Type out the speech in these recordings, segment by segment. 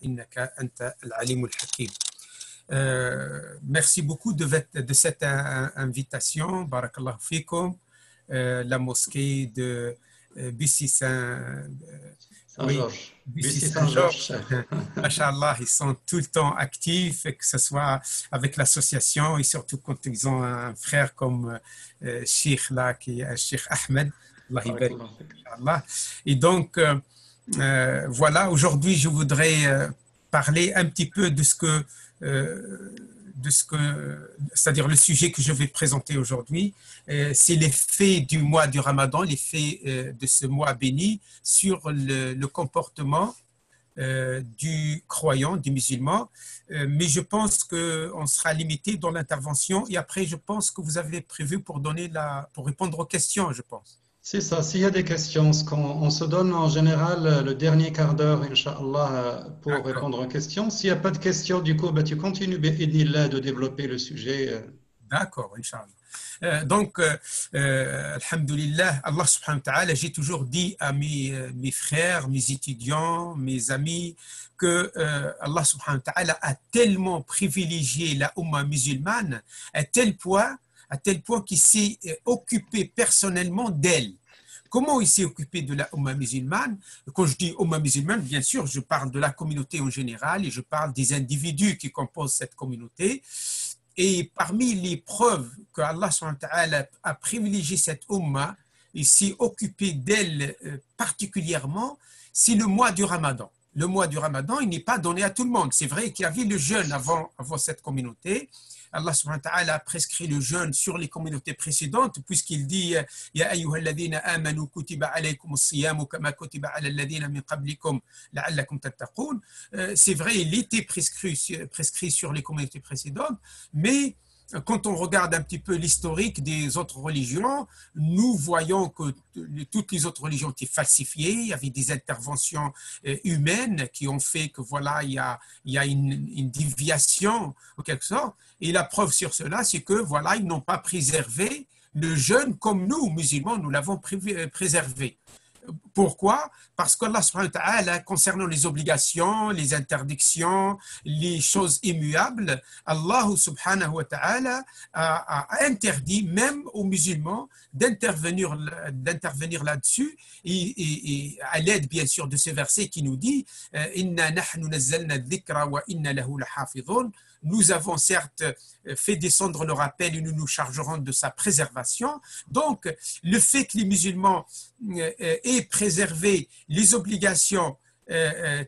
إنك أنت العليم الحكيم. Merci beaucoup de cette invitation. Barakallahu fikum. La mosquée de Bussy Saint-Georges. Bussy Saint-Georges. Masha'Allah, ils sont tout le temps actifs, que ce soit avec l'association et surtout quand ils ont un frère comme Sheikh là, qui est Sheikh Ahmed. Et donc, voilà, aujourd'hui, je voudrais parler un petit peu de ce que c'est-à-dire le sujet que je vais présenter aujourd'hui, c'est l'effet du mois du Ramadan, l'effet de ce mois béni sur le comportement du croyant, du musulman. Mais je pense qu'on sera limité dans l'intervention et après, je pense que vous avez prévu pour répondre aux questions, je pense. C'est ça, s'il y a des questions, on se donne en général le dernier quart d'heure, Inch'Allah, pour répondre aux questions. S'il n'y a pas de questions, du coup, tu continues, bi'idhnillah, de développer le sujet. D'accord, Inch'Allah. Donc, alhamdulillah, Allah subhanahu wa ta'ala, j'ai toujours dit à mes frères, mes étudiants, mes amis, que Allah subhanahu wa ta'ala a tellement privilégié la Ummah musulmane à tel point qu'il s'est occupé personnellement d'elle. Comment il s'est occupé de la Ummah musulmane? Quand je dis Ummah musulmane, bien sûr, je parle de la communauté en général et je parle des individus qui composent cette communauté. Et parmi les preuves que Allah a privilégié cette Ummah et s'est occupé d'elle particulièrement, c'est le mois du Ramadan. Le mois du Ramadan, il n'est pas donné à tout le monde. C'est vrai qu'il y avait le jeûne avant cette communauté. Allah subhanahu wa ta'ala a prescrit le jeûne sur les communautés précédentes puisqu'il dit Ya ayyuhalladhina amanu kutiba alaykum as-siyamu kama kutiba ala alladhina min qablikum la'allakum tattaqun. C'est vrai, il était prescrit sur les communautés précédentes, mais quand on regarde un petit peu l'historique des autres religions, nous voyons que toutes les autres religions étaient falsifiées. Il y avait des interventions humaines qui ont fait que voilà, il y a une déviation en quelque sorte. Et la preuve sur cela, c'est que voilà, ils n'ont pas préservé le jeûne comme nous, musulmans, nous l'avons préservé. Pourquoi? Parce qu'Allah subhanahu wa ta'ala, concernant les obligations, les interdictions, les choses immuables, Allah subhanahu wa ta'ala a interdit même aux musulmans d'intervenir là-dessus et à l'aide bien sûr de ce verset qui nous dit Inna nahnu nazzalna dhikra wa inna lahu lahafidhun. Nous avons certes fait descendre le rappel et nous nous chargerons de sa préservation. Donc, le fait que les musulmans aient préservé les obligations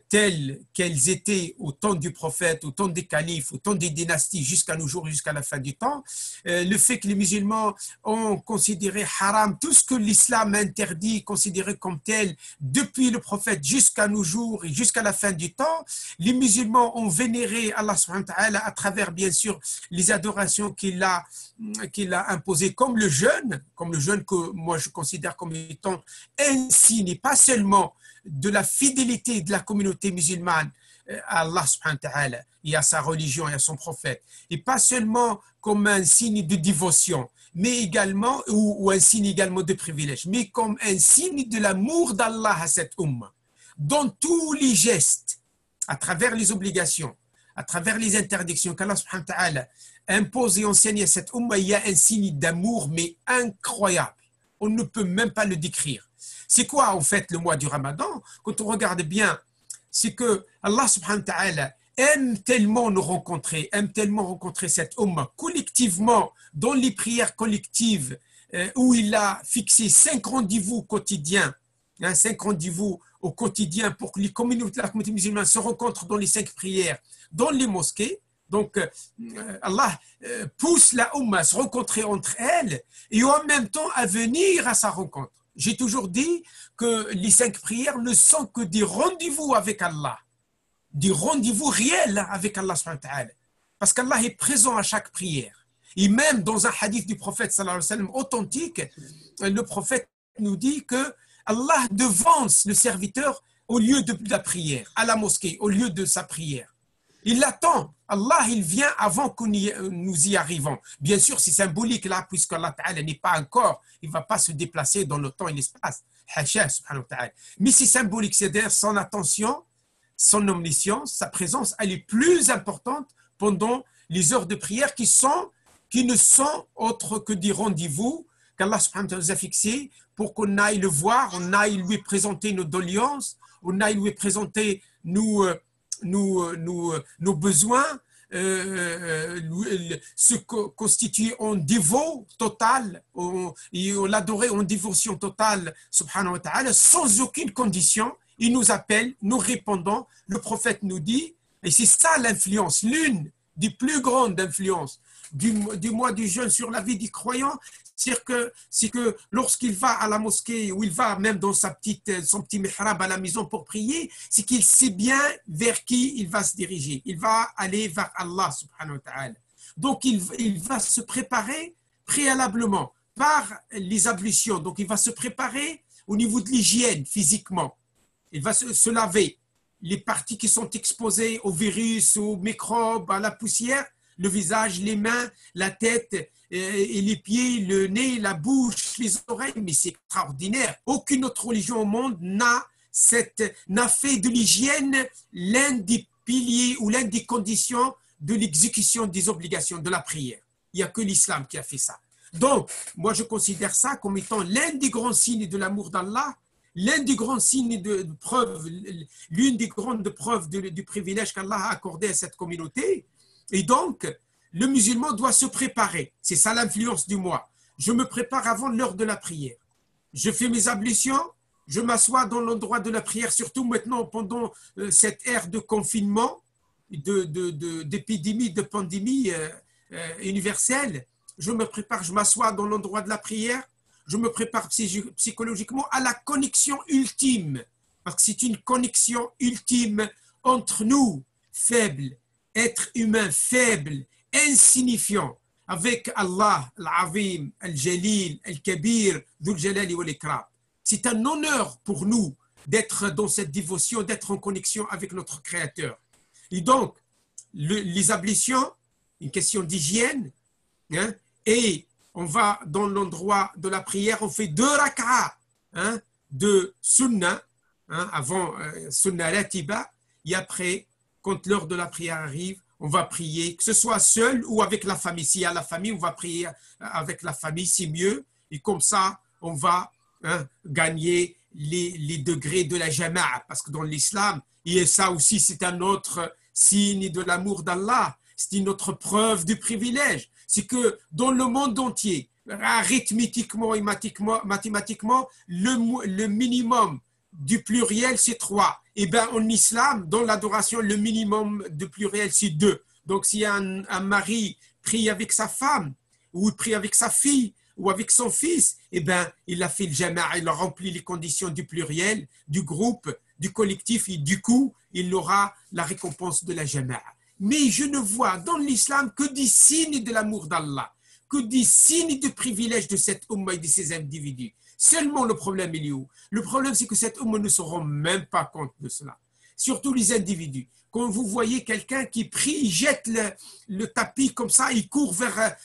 telles qu'elles étaient au temps du prophète, au temps des califes, au temps des dynasties, jusqu'à nos jours, jusqu'à la fin du temps, le fait que les musulmans ont considéré haram tout ce que l'islam interdit, considéré comme tel, depuis le prophète jusqu'à nos jours et jusqu'à la fin du temps, les musulmans ont vénéré Allah subhanahu wa ta'ala à travers, bien sûr, les adorations qu'il a imposées, comme le jeûne que moi je considère comme étant un signe, pas seulement de la fidélité de la communauté musulmane à Allah subhanahu wa ta'ala et à sa religion et à son prophète, et pas seulement comme un signe de dévotion, mais également, ou un signe également de privilège, mais comme un signe de l'amour d'Allah à cette ummah. Dans tous les gestes, à travers les obligations, à travers les interdictions qu'Allah subhanahu wa ta'ala impose et enseigne à cette ummah, il y a un signe d'amour, mais incroyable. On ne peut même pas le décrire. C'est quoi en fait le mois du Ramadan? Quand on regarde bien, c'est que Allah subhanahu wa ta'ala aime tellement nous rencontrer, aime tellement rencontrer cette ummah collectivement dans les prières collectives où il a fixé 5 rendez-vous quotidiens, 5 rendez-vous au quotidien pour que la communauté musulmane se rencontre dans les 5 prières, dans les mosquées. Donc, Allah pousse la ummah à se rencontrer entre elles et en même temps à venir à sa rencontre. J'ai toujours dit que les 5 prières ne sont que des rendez-vous avec Allah, des rendez-vous réels avec Allah subhanahu wa ta'ala. Parce qu'Allah est présent à chaque prière. Et même dans un hadith du prophète sallallahu alayhi wa sallam authentique, le prophète nous dit que Allah devance le serviteur au lieu de la prière, à la mosquée, au lieu de sa prière. Il l'attend. Allah, il vient avant que nous y arrivons. Bien sûr, c'est symbolique là, puisque Allah Ta'ala n'est pas un corps. Il ne va pas se déplacer dans le temps et l'espace. Hasha, subhanahu wa ta'ala. Mais c'est symbolique, c'est-à-dire son attention son omniscience, sa présence, elle est plus importante pendant les heures de prière qui ne sont autres que des rendez-vous qu'Allah subhanahu wa ta'ala nous a fixés pour qu'on aille le voir, on aille lui présenter nos doléances, on aille lui présenter nos besoins, se constituer en dévot total, et l'adorer en dévotion totale, subhanahu wa ta'ala, sans aucune condition. Il nous appelle, nous répondons, le prophète nous dit, et c'est ça l'influence, l'une des plus grandes influences du mois du jeûne sur la vie du croyant, c'est que lorsqu'il va à la mosquée ou il va même dans son petit mihrab à la maison pour prier, c'est qu'il sait bien vers qui il va se diriger. Il va aller vers Allah subhanahu wa ta'ala. Donc il va se préparer préalablement par les ablutions. Donc il va se préparer au niveau de l'hygiène physiquement. Il va se laver. Les parties qui sont exposées aux virus, aux microbes, à la poussière, le visage, les mains, la tête et les pieds, le nez, la bouche, les oreilles, mais c'est extraordinaire. Aucune autre religion au monde n'a fait de l'hygiène l'un des piliers ou l'une des conditions de l'exécution des obligations de la prière. Il n'y a que l'islam qui a fait ça. Donc, moi je considère ça comme étant l'un des grands signes de l'amour d'Allah, l'un des grands signes de preuve, l'une des grandes preuves du privilège qu'Allah a accordé à cette communauté. Et donc, le musulman doit se préparer. C'est ça l'influence du mois. Je me prépare avant l'heure de la prière. Je fais mes ablutions, je m'assois dans l'endroit de la prière, surtout maintenant pendant cette ère de confinement, d'épidémie, de pandémie universelle. Je me prépare, je m'assois dans l'endroit de la prière, je me prépare psychologiquement à la connexion ultime, parce que c'est une connexion ultime entre nous, faibles, êtres humains faibles, insignifiants, avec Allah, Al-Azim, Al-Jalil, Al-Kabir, Dhul Jalali wal Ikram. C'est un honneur pour nous d'être dans cette dévotion, d'être en connexion avec notre Créateur. Et donc, les ablutions, une question d'hygiène, hein, et on va dans l'endroit de la prière, on fait 2 rak'a de sunnah, avant sunnah ratiba, et après, quand l'heure de la prière arrive, on va prier, que ce soit seul ou avec la famille. S'il y a la famille, on va prier avec la famille, c'est mieux. Et comme ça, on va gagner les degrés de la jama'a. Parce que dans l'islam, et ça aussi, c'est un autre signe de l'amour d'Allah. C'est une autre preuve du privilège. C'est que dans le monde entier, arithmétiquement et mathématiquement, le minimum du pluriel, c'est 3. Et bien, en islam, dans l'adoration, le minimum de pluriel, c'est 2. Donc, s'il y a un mari prie avec sa femme, ou il prie avec sa fille, ou avec son fils, eh bien, il a fait le jama'a, il a rempli les conditions du pluriel, du groupe, du collectif, et du coup, il aura la récompense de la jama'a. Mais je ne vois dans l'islam que des signes de l'amour d'Allah, que des signes de privilège de cette umma et de ces individus. Seulement le problème, il est où? Le problème, c'est que cette umma ne se rend même pas compte de cela. Surtout les individus. Quand vous voyez quelqu'un qui prie, il jette le tapis comme ça, il court vers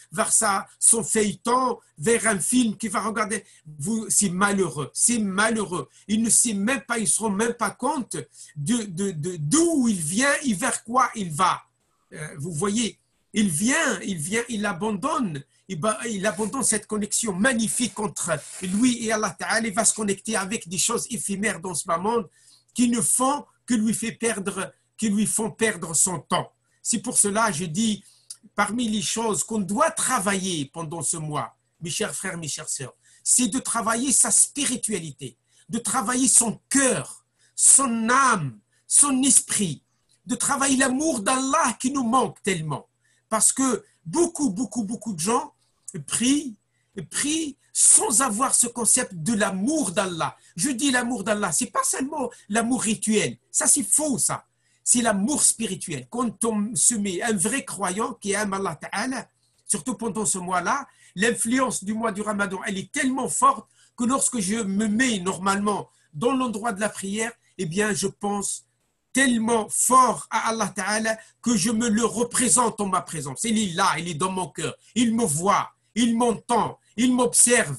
son feuilleton, vers un film qu'il va regarder. C'est malheureux, c'est malheureux. Il ne sait même pas, il ne se rend même pas compte d'où il vient et vers quoi il va. Vous voyez, il abandonne. Il abandonne cette connexion magnifique entre lui et Allah Ta'ala. Il va se connecter avec des choses éphémères dans ce monde qui ne font que lui font perdre son temps. C'est pour cela, je dis, parmi les choses qu'on doit travailler pendant ce mois, mes chers frères, mes chères sœurs, c'est de travailler sa spiritualité, de travailler son cœur, son âme, son esprit, de travailler l'amour d'Allah qui nous manque tellement. Parce que beaucoup de gens prient sans avoir ce concept de l'amour d'Allah. Je dis l'amour d'Allah, c'est pas seulement l'amour rituel. Ça, c'est faux, ça. C'est l'amour spirituel. Quand on se met un vrai croyant qui aime Allah Ta'ala, surtout pendant ce mois-là, l'influence du mois du Ramadan, elle est tellement forte que lorsque je me mets normalement dans l'endroit de la prière, eh bien, je pense tellement fort à Allah Ta'ala que je me le représente en ma présence. Il est là, il est dans mon cœur. Il me voit, il m'entend, il m'observe.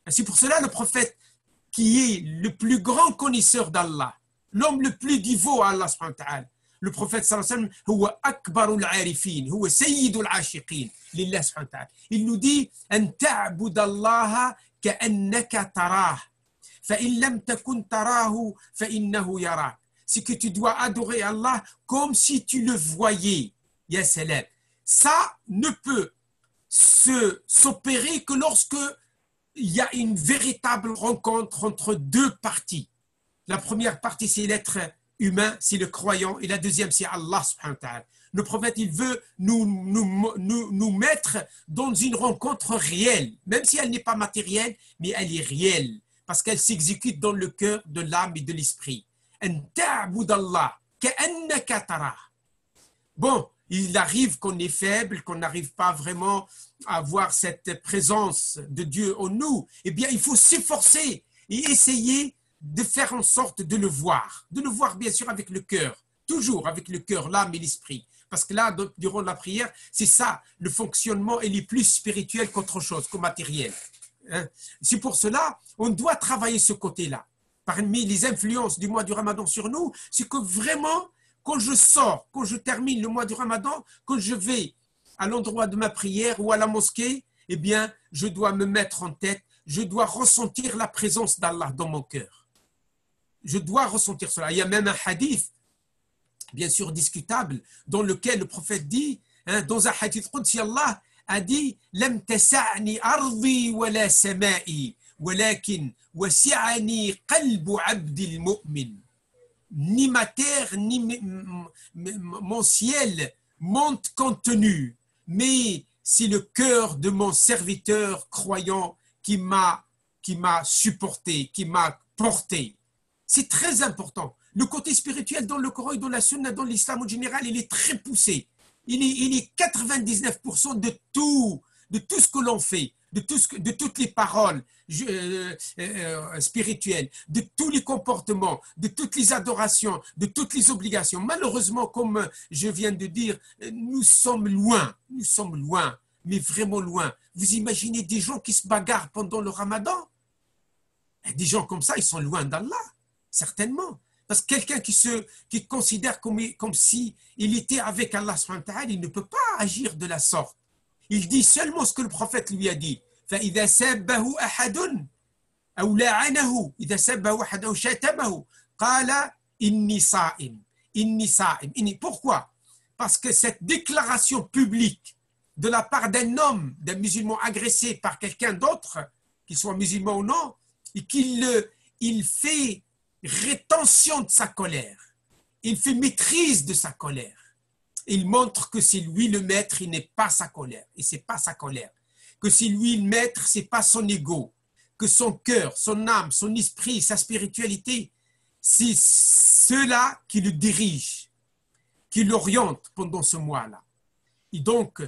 C'est pour cela le prophète qui est le plus grand connaisseur d'Allah, l'homme le plus dévot à Allah subhanahu wa ta'ala. Le prophète sallallahu alayhi wa sallam, huwa akbarul arifin, huwa sayyidul ashiqin, lillah subhanahu wa ta'ala. Il nous dit, an ta'budallaha ka'annaka tarah, fa in lam takun tarahu, fa innahu yarak. C'est que tu dois adorer Allah comme si tu le voyais. Ya salam. Ça ne peut s'opérer que lorsque il y a une véritable rencontre entre deux parties. La première partie, c'est l'être humain, c'est le croyant, et la deuxième, c'est Allah subhanahu wa ta'ala. Le prophète, il veut nous mettre dans une rencontre réelle, même si elle n'est pas matérielle, mais elle est réelle, parce qu'elle s'exécute dans le cœur, de l'âme et de l'esprit. Bon, il arrive qu'on est faible, qu'on n'arrive pas vraiment à avoir cette présence de Dieu en nous. Eh bien, il faut s'efforcer et essayer de faire en sorte de le voir bien sûr avec le cœur, toujours avec le cœur, l'âme et l'esprit. Parce que là, durant la prière, c'est ça, le fonctionnement, il est plus spirituel qu'autre chose, qu'au matériel. C'est pour cela, on doit travailler ce côté-là. Parmi les influences du mois du Ramadan sur nous, c'est que vraiment, quand je sors, quand je termine le mois du Ramadan, quand je vais à l'endroit de ma prière ou à la mosquée, eh bien, je dois me mettre en tête, je dois ressentir la présence d'Allah dans mon cœur. Je dois ressentir cela. Il y a même un hadith, bien sûr discutable, dans lequel le prophète dit, dans un hadith qudsi, Allah a dit « Lam tasa'ni ardi wa la sama'i, walakin wasi'ani qalbu abdil mu'min » Ni ma terre, ni mon ciel m'ont contenu, mais c'est le cœur de mon serviteur croyant qui m'a supporté, qui m'a porté. C'est très important. Le côté spirituel dans le Coran et dans la Sunna, dans l'islam en général, il est très poussé. Il est 99% de tout ce que l'on fait, de toutes les paroles spirituelles, de tous les comportements, de toutes les adorations, de toutes les obligations. Malheureusement, comme je viens de dire, nous sommes loin, mais vraiment loin. Vous imaginez des gens qui se bagarrent pendant le Ramadan? Des gens comme ça, ils sont loin d'Allah, certainement. Parce que quelqu'un qui considère comme si il était avec Allah subhanahu wa ta'ala, il ne peut pas agir de la sorte. Il dit seulement ce que le prophète lui a dit. فإذا سابه أحد أو لعنه إذا سابه أحد أو شتمه قال إني صائم إني صائم. Pourquoi? Parce que cette déclaration publique de la part d'un homme, d'un musulman agressé par quelqu'un d'autre, qu'il soit musulman ou non, et il fait rétention de sa colère, il fait maîtrise de sa colère. Il montre que c'est lui le maître, il n'est pas sa colère, et c'est pas sa colère. Que c'est lui le maître, c'est pas son ego, que son cœur, son âme, son esprit, sa spiritualité, c'est ceux-là qui le dirigent, qui l'orientent pendant ce mois-là. Et donc,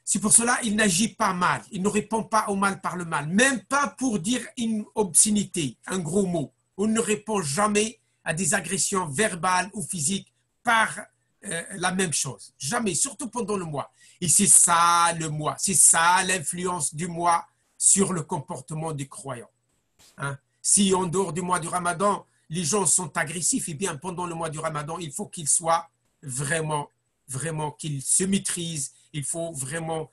c'est pour cela qu'il n'agit pas mal, il ne répond pas au mal par le mal, même pas pour dire une obscénité, un gros mot. On ne répond jamais à des agressions verbales ou physiques par la même chose. Jamais, surtout pendant le mois. Et c'est ça le mois, c'est ça l'influence du mois sur le comportement des croyants. Si en dehors du mois du Ramadan, les gens sont agressifs, eh bien pendant le mois du Ramadan, il faut qu'ils soient vraiment qu'ils se maîtrisent, il faut vraiment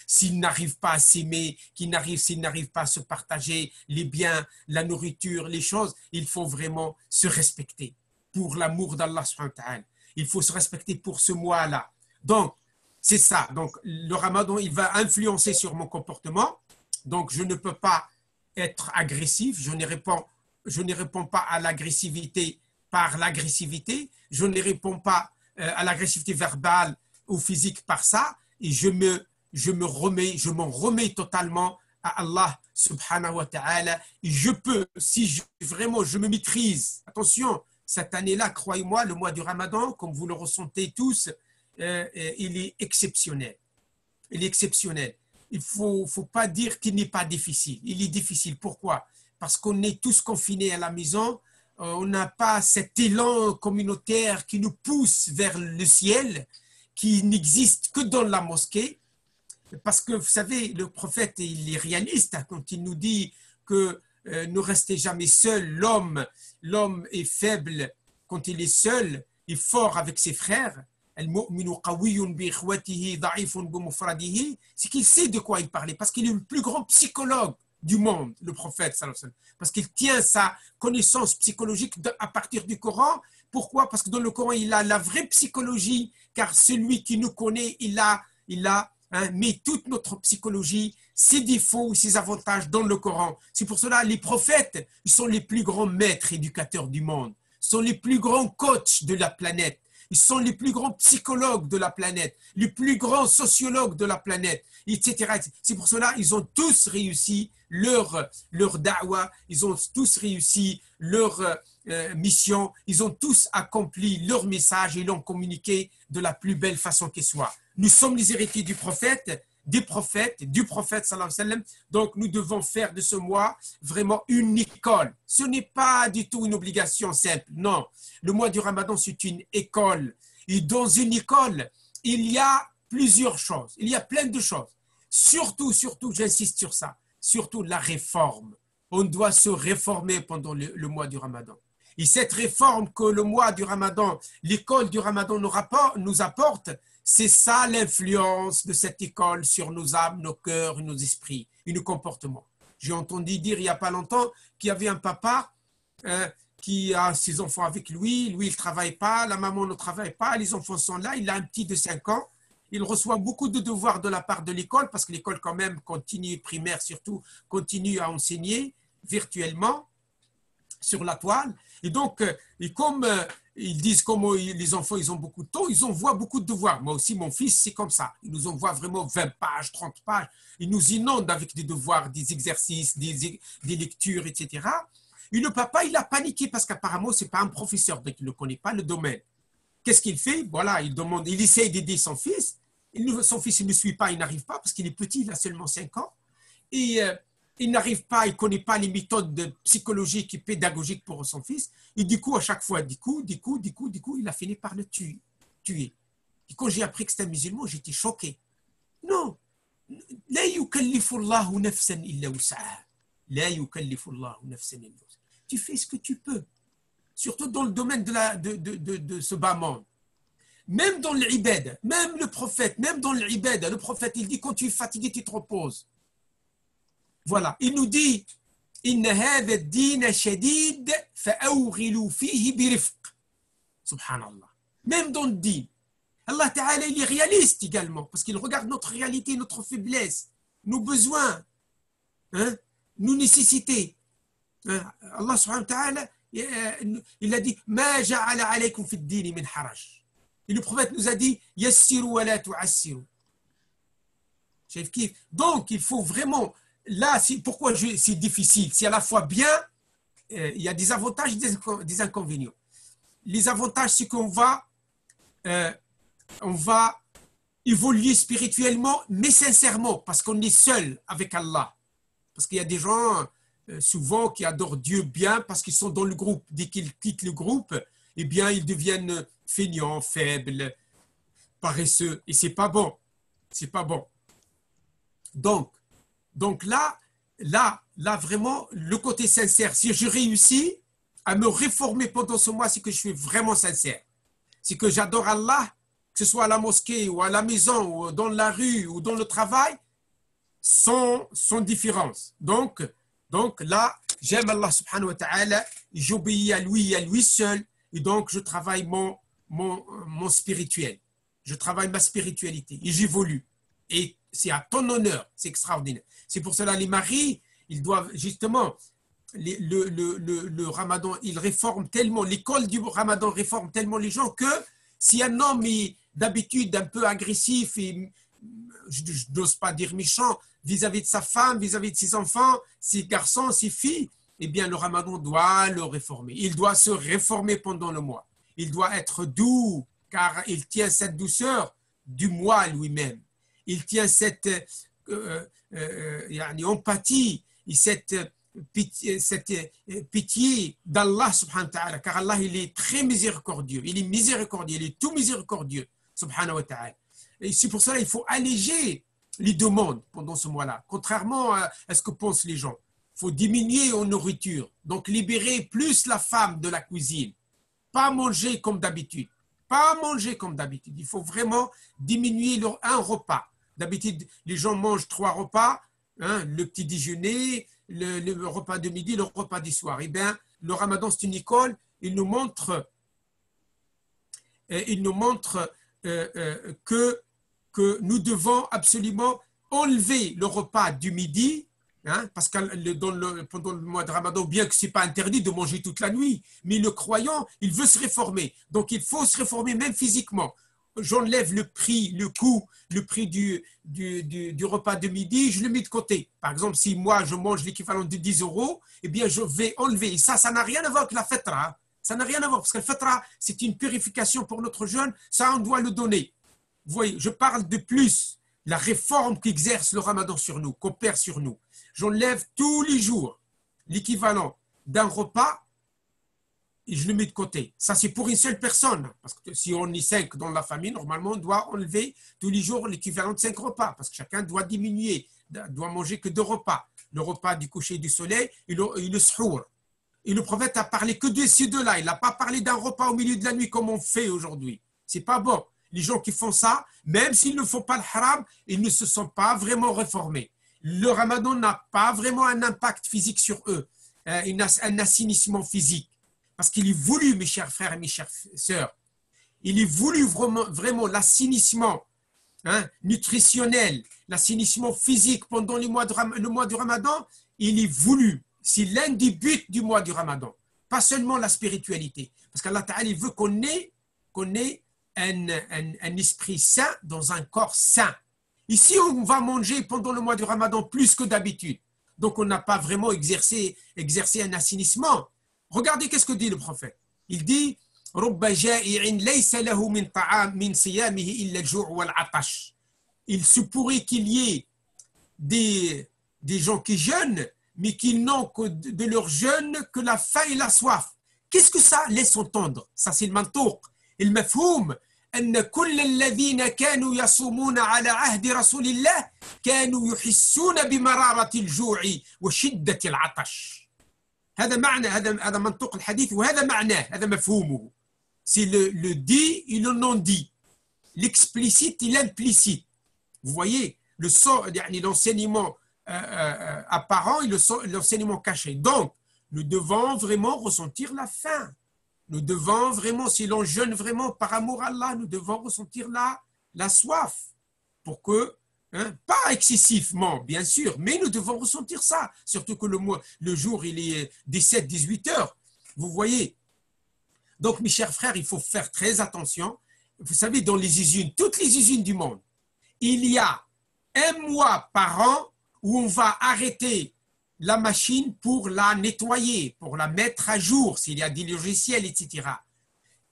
s'ils n'arrivent pas à s'aimer, s'ils n'arrivent pas à se partager les biens, la nourriture, les choses, il faut vraiment se respecter pour l'amour d'Allah subhanahu wa ta'ala. Il faut se respecter pour ce mois-là. Donc, c'est ça. Donc, le Ramadan, il va influencer sur mon comportement. Donc, je ne peux pas être agressif. Je ne réponds pas à l'agressivité par l'agressivité. Je ne réponds pas à l'agressivité verbale ou physique par ça. Et je m'en remets totalement à Allah subhanahu wa ta'ala. Et je peux, si vraiment je me maîtrise, attention, cette année-là, croyez-moi, le mois du Ramadan, comme vous le ressentez tous, il est exceptionnel. Il est exceptionnel. Il ne faut pas dire qu'il n'est pas difficile. Il est difficile. Pourquoi? Parce qu'on est tous confinés à la maison. On n'a pas cet élan communautaire qui nous pousse vers le ciel, qui n'existe que dans la mosquée. Parce que, vous savez, le prophète, il est réaliste quand il nous dit que ne restez jamais seul. L'homme est faible quand il est seul, et fort avec ses frères. C'est qu'il sait de quoi il parlait, parce qu'il est le plus grand psychologue du monde, le prophète, parce qu'il tient sa connaissance psychologique à partir du Coran. Pourquoi? Parce que dans le Coran, il a la vraie psychologie, car celui qui nous connaît, il a mis toute notre psychologie, ses défauts, ses avantages dans le Coran. C'est pour cela les prophètes, ils sont les plus grands maîtres éducateurs du monde, sont les plus grands coachs de la planète. Ils sont les plus grands psychologues de la planète, les plus grands sociologues de la planète, etc. C'est pour cela qu'ils ont tous réussi leur da'wah, ils ont tous réussi leur mission, ils ont tous accompli leur message et l'ont communiqué de la plus belle façon qui soit. Nous sommes les héritiers du prophète, du prophète sallallahu alayhi wa sallam. Donc nous devons faire de ce mois vraiment une école. Ce n'est pas du tout une obligation simple, non. Le mois du Ramadan, c'est une école. Et dans une école, il y a plusieurs choses. Il y a plein de choses. Surtout, j'insiste sur ça, surtout la réforme. On doit se réformer pendant le mois du Ramadan. Et cette réforme que le mois du Ramadan, l'école du Ramadan nous apporte, c'est ça l'influence de cette école sur nos âmes, nos cœurs, nos esprits et nos comportements. J'ai entendu dire il n'y a pas longtemps qu'il y avait un papa qui a ses enfants avec lui. Lui, il ne travaille pas, la maman ne travaille pas, les enfants sont là. Il a un petit de 5 ans. Il reçoit beaucoup de devoirs de la part de l'école parce que l'école quand même continue, primaire surtout, continue à enseigner virtuellement sur la toile. Et donc, et comme ils disent comment les enfants, ils ont beaucoup de temps, ils envoient beaucoup de devoirs. Moi aussi, mon fils, c'est comme ça. Il nous envoie vraiment 20 pages, 30 pages. Il nous inonde avec des devoirs, des exercices, des lectures, etc. Et le papa, il a paniqué parce qu'apparemment, ce n'est pas un professeur, donc il ne connaît pas le domaine. Qu'est-ce qu'il fait? Voilà, il essaye d'aider son fils. Son fils, il ne suit pas, il n'arrive pas parce qu'il est petit, il a seulement 5 ans. Et il n'arrive pas, il ne connaît pas les méthodes psychologiques et pédagogiques pour son fils. Et du coup, à chaque fois, il a fini par le tuer. Et quand j'ai appris que c'était un musulman, j'étais choqué. Non. لا يكلف الله نفسا إلا وسعها. لا يكلف الله نفسا إلا وسعها. Tu fais ce que tu peux. Surtout dans le domaine de ce bas monde. Même dans l'ibad, même le prophète, même dans l'ibad, le prophète, il dit quand tu es fatigué, tu te reposes. Voilà, il nous dit إن هذا الدين شديد فأوغلوا فيه برفق. Subhanallah. Même dans le din. Allah Ta'ala, il est réaliste également, parce qu'il regarde notre réalité, notre faiblesse, nos besoins, nos nécessités. Allah Subhanahu wa Ta'ala, il a dit ما جعل عليكم في الدين من حرج. Et le prophète nous a dit yassiru wa la tu'assiru. Donc, il faut vraiment. Là, pourquoi c'est difficile? C'est à la fois bien, il y a des avantages et des inconvénients. Les avantages, c'est qu'on va évoluer spirituellement, mais sincèrement, parce qu'on est seul avec Allah. Parce qu'il y a des gens, souvent, qui adorent Dieu bien parce qu'ils sont dans le groupe. Dès qu'ils quittent le groupe, eh bien, ils deviennent feignants, faibles, paresseux. Et c'est pas bon. C'est pas bon. Donc là, vraiment, le côté sincère, si je réussis à me réformer pendant ce mois, c'est que je suis vraiment sincère. C'est que j'adore Allah, que ce soit à la mosquée ou à la maison, ou dans la rue ou dans le travail, sans différence. Donc là, j'aime Allah subhanahu wa ta'ala, j'obéis à lui seul, et donc je travaille mon spirituel. Je travaille ma spiritualité et j'évolue. Et c'est à ton honneur, c'est extraordinaire. C'est pour cela les maris, ils doivent justement, le Ramadan, il réforme tellement, l'école du Ramadan réforme tellement les gens que si un homme est d'habitude un peu agressif et, je n'ose pas dire méchant, vis-à-vis de sa femme, vis-à-vis de ses enfants, ses garçons, ses filles, eh bien le Ramadan doit le réformer. Il doit se réformer pendant le mois. Il doit être doux, car il tient cette douceur du mois lui-même. Il tient cette empathie et cette pitié d'Allah subhanahu wa ta'ala, car Allah il est très miséricordieux, il est tout miséricordieux subhanahu wa ta'ala. Et c'est pour cela qu'il faut alléger les demandes pendant ce mois-là, contrairement à ce que pensent les gens. faut diminuer en nourriture. Donc, libérer plus la femme de la cuisine. Pas manger comme d'habitude. Pas manger comme d'habitude. Il faut vraiment diminuer un repas. D'habitude, les gens mangent 3 repas, hein, le petit déjeuner, le repas de midi, le repas du soir. Eh bien, le Ramadan, c'est une école. Il nous montre que nous devons absolument enlever le repas du midi, hein, parce que pendant le mois de Ramadan, bien que ce n'est pas interdit de manger toute la nuit, mais le croyant, il veut se réformer. Donc, il faut se réformer même physiquement. J'enlève le prix du repas de midi, je le mets de côté. Par exemple, si moi, je mange l'équivalent de 10 €, eh bien, je vais enlever. Et ça n'a rien à voir avec la fitra. Hein. Ça n'a rien à voir, parce que la fitra, c'est une purification pour notre jeûne. Ça, on doit le donner. Vous voyez, je parle de plus la réforme qu'exerce le Ramadan sur nous, qu'opère sur nous. J'enlève tous les jours l'équivalent d'un repas et je le mets de côté. Ça, c'est pour une seule personne. Parce que si on est 5 dans la famille, normalement, on doit enlever tous les jours l'équivalent de 5 repas. Parce que chacun doit diminuer, doit manger que 2 repas. Le repas du coucher du soleil et le suhour. Et le prophète a parlé que de ces deux-là. Il n'a pas parlé d'un repas au milieu de la nuit comme on fait aujourd'hui. C'est pas bon. Les gens qui font ça, même s'ils ne font pas le haram, ils ne se sont pas vraiment réformés. Le Ramadan n'a pas vraiment un impact physique sur eux, un assainissement physique. Parce qu'il est voulu, mes chers frères et mes chères sœurs, il est voulu vraiment l'assainissement nutritionnel, l'assainissement physique pendant le mois du Ramadan, il est voulu. C'est l'un des buts du mois du Ramadan. Pas seulement la spiritualité. Parce qu'Allah Ta'ala, il veut qu'on ait un esprit sain dans un corps sain. Ici, on va manger pendant le mois du Ramadan plus que d'habitude. Donc, on n'a pas vraiment exercé un assainissement. Regardez qu'est-ce que dit le prophète. Il dit il se pourrait qu'il y ait des gens qui jeûnent, mais qui n'ont que de leur jeûne que la faim et la soif. Qu'est-ce que ça laisse entendre? Ça, c'est le mantouk. المفهوم أن كل الذين كانوا يصومون على عهد رسول الله كانوا يحسون بمرارة الجوع وشدة العطش. هذا معنى هذا منطق الحديث وهذا معناه هذا مفهومه. C'est le dit et le non dit, l'explicite et l'implicite. Vous voyez l'enseignement apparent et l'enseignement caché. Donc, nous devons vraiment ressentir la faim. Nous devons vraiment, si l'on jeûne vraiment par amour à Allah, nous devons ressentir la soif. Pour que, pas excessivement, bien sûr, mais nous devons ressentir ça. Surtout que le jour, il est 17-18 heures. Vous voyez. Donc, mes chers frères, il faut faire très attention. Vous savez, dans les usines, toutes les usines du monde, il y a un mois par an où on va arrêter la machine pour la nettoyer, pour la mettre à jour, s'il y a des logiciels, etc.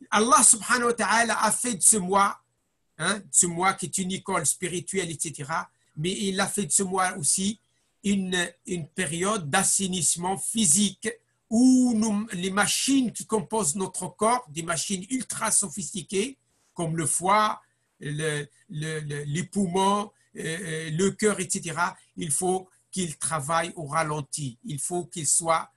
Allah subhanahu wa ta'ala a fait de ce mois qui est une école spirituelle, etc., mais il a fait de ce mois aussi une période d'assainissement physique où les machines qui composent notre corps, des machines ultra sophistiquées, comme le foie, les poumons, le cœur, etc., il faut qu'il travaille au ralenti. Il faut qu'il soit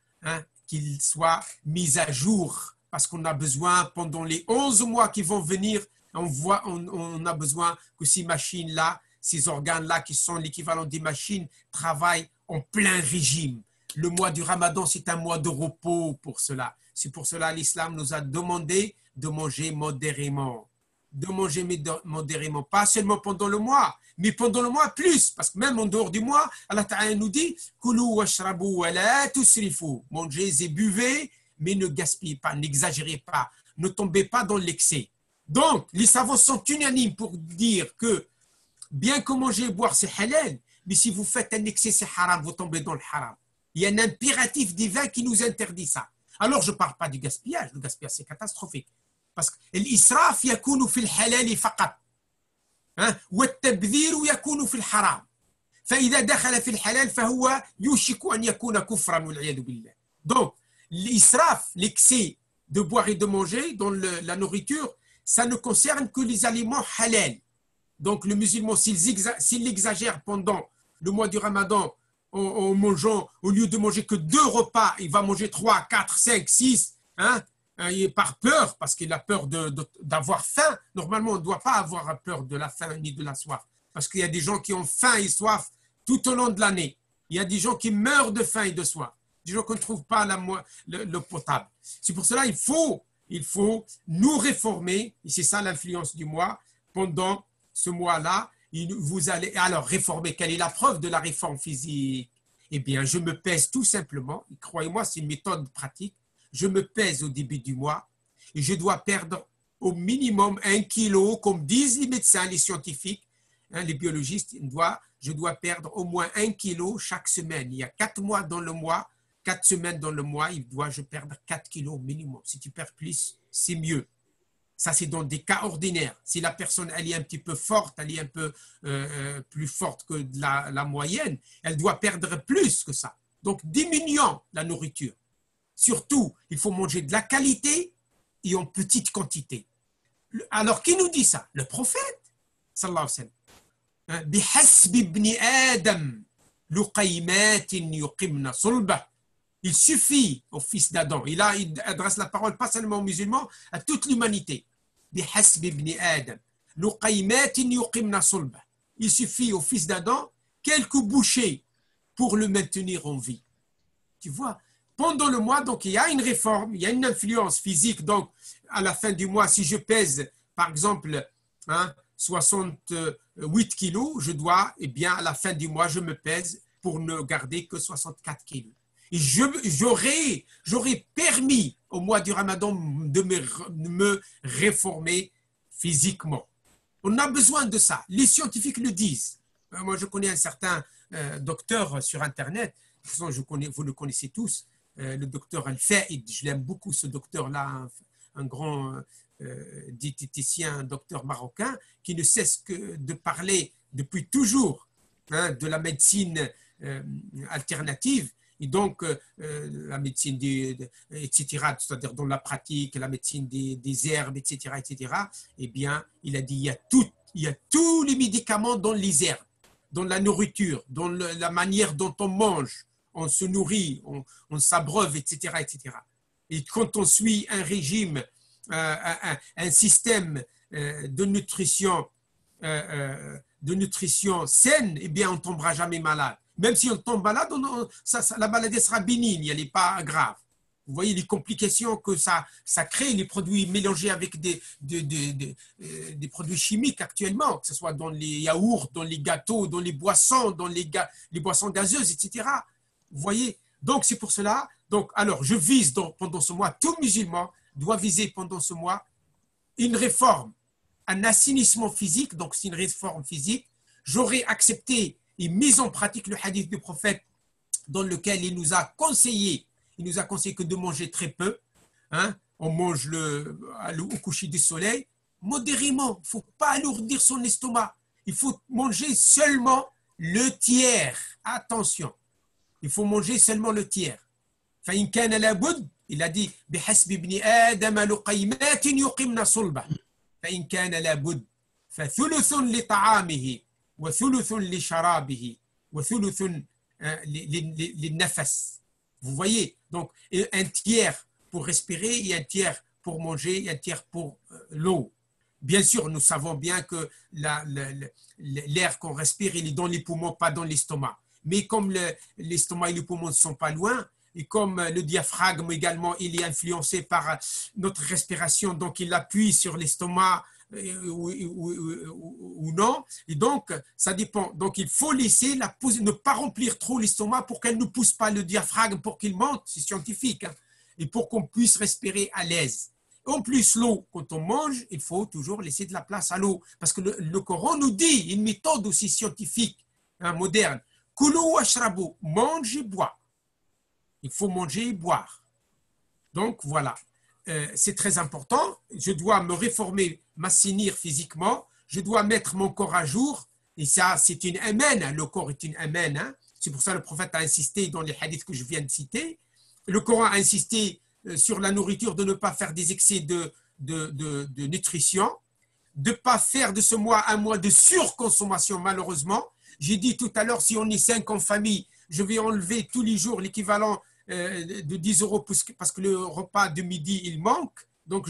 mis à jour parce qu'on a besoin, pendant les 11 mois qui vont venir, on a besoin que ces machines-là, ces organes-là qui sont l'équivalent des machines, travaillent en plein régime. Le mois du Ramadan, c'est un mois de repos pour cela. C'est pour cela que l'islam nous a demandé de manger modérément. Pas seulement pendant le mois, mais pendant le mois plus, parce que même en dehors du mois, Allah Ta'ala nous dit Kulu washrabu wa la tusrifu. Mangez et buvez, mais ne gaspillez pas, n'exagérez pas, ne tombez pas dans l'excès. Donc, les savants sont unanimes pour dire que bien que manger et boire c'est halal, mais si vous faites un excès c'est haram, vous tombez dans le haram. Il y a un impératif divin qui nous interdit ça. Alors, je ne parle pas du gaspillage, le gaspillage c'est catastrophique. parce que l'israf يكون في الحلال فقط والتبذير يكون في الحرام فإذا دخل في الحلال فهو يوشك أن يكون كفرا والعياذ بالله. Donc l'israf, l'excès de boire et de manger dans la nourriture, ça ne concerne que les aliments halal. Donc le musulman, s'il exagère pendant le mois du Ramadan en mangeant, au lieu de manger que 2 repas, il va manger 3, 4, 5, 6, hein, et par peur, parce qu'il a peur d'avoir faim. Normalement, on ne doit pas avoir peur de la faim ni de la soif, parce qu'il y a des gens qui ont faim et soif tout au long de l'année. Il y a des gens qui meurent de faim et de soif, des gens qui ne trouvent pas le potable. C'est pour cela il faut nous réformer, et c'est ça l'influence du mois, pendant ce mois-là. Vous allez alors réformer. Quelle est la preuve de la réforme physique? Eh bien, je me pèse tout simplement. Croyez-moi, c'est une méthode pratique. Je me pèse au début du mois et je dois perdre au minimum 1 kilo, comme disent les médecins, les scientifiques, hein, les biologistes. Je dois perdre au moins 1 kilo chaque semaine. Il y a 4 mois dans le mois, 4 semaines dans le mois, je perdre 4 kilos au minimum. Si tu perds plus, c'est mieux. Ça, c'est dans des cas ordinaires. Si la personne elle est un petit peu forte, elle est un peu plus forte que la moyenne, elle doit perdre plus que ça. Donc, diminuant la nourriture. Surtout, il faut manger de la qualité et en petite quantité. Alors, qui nous dit ça? Le prophète, sallallahu alayhi wa sallam. بِحَسْبِ ابْنِ آدَمَ لُقَيْمَاتٍ يُقِمْنَ صُلْبَهُ. Il suffit au fils d'Adam. Il adresse la parole pas seulement aux musulmans, à toute l'humanité. بِحَسْبِ ابْنِ آدَمَ لُقَيْمَاتٍ يُقِمْنَ صُلْبَهُ. Il suffit au fils d'Adam quelques bouchées pour le maintenir en vie. Tu vois, pendant le mois, donc il y a une réforme, il y a une influence physique. Donc, à la fin du mois, si je pèse, par exemple, 68 kilos, je dois, eh bien, à la fin du mois, je me pèse pour ne garder que 64 kilos. Et j'aurais permis au mois du Ramadan de me réformer physiquement. On a besoin de ça. Les scientifiques le disent. Moi, je connais un certain docteur sur Internet. De toute façon, vous le connaissez tous. Le docteur Al-Faïd. Je l'aime beaucoup, ce docteur-là, un grand diététicien, docteur marocain, qui ne cesse que de parler depuis toujours de la médecine alternative. Et donc, la médecine, etc., c'est-à-dire dans la pratique, la médecine des herbes, etc., eh bien, il a dit il y a tous les médicaments dans les herbes, dans la nourriture, dans la manière dont on mange, on se nourrit, on s'abreuve, etc., etc. Et quand on suit un régime, un système de nutrition saine, eh bien, on ne tombera jamais malade. Même si on tombe malade, la maladie sera bénigne, elle n'est pas grave. Vous voyez les complications que ça crée, les produits mélangés avec des produits chimiques actuellement, que ce soit dans les yaourts, dans les gâteaux, dans les boissons, dans les boissons gazeuses, etc. Vous voyez? Donc, c'est pour cela. Donc, alors, je vise pendant ce mois, tout musulman doit viser pendant ce mois une réforme, un assainissement physique. Donc, c'est une réforme physique. J'aurais accepté et mis en pratique le hadith du prophète dans lequel il nous a conseillé que de manger très peu. Hein? On mange au coucher du soleil modérément. Il ne faut pas alourdir son estomac. Il faut manger seulement le tiers. Attention, il faut manger seulement le tiers. فإن كان لابد, il a dit بحسب ابن آدم لقيمات يقمن صلبه فإن كان لابد فثلث لطعامه وثلث لشرابه وثلث للنفس. Vous voyez, donc un tiers pour respirer et un tiers pour manger et un tiers pour l'eau. Bien sûr, nous savons bien que l'air qu'on respire, il est dans les poumons, pas dans l'estomac. Mais comme l'estomac et les poumons ne sont pas loin, et comme le diaphragme également, il est influencé par notre respiration, donc il appuie sur l'estomac ou non, et donc ça dépend. Donc il faut laisser ne pas remplir trop l'estomac pour qu'elle ne pousse pas le diaphragme, pour qu'il monte, c'est scientifique, hein, et pour qu'on puisse respirer à l'aise. En plus, l'eau, quand on mange, il faut toujours laisser de la place à l'eau, parce que le Coran nous dit, une méthode aussi scientifique, hein, moderne, Kulu washrabu, mange et bois. Il faut manger et boire. Donc voilà, c'est très important. Je dois me réformer, m'assainir physiquement. Je dois mettre mon corps à jour. Et ça, c'est une amen. Le corps est une amen. Hein. C'est pour ça que le prophète a insisté dans les hadiths que je viens de citer. Le Coran a insisté sur la nourriture, de ne pas faire des excès de nutrition, de ne pas faire de ce mois un mois de surconsommation, malheureusement. J'ai dit tout à l'heure, si on est 5 en famille, je vais enlever tous les jours l'équivalent de 10 euros parce que le repas de midi, il manque. Donc,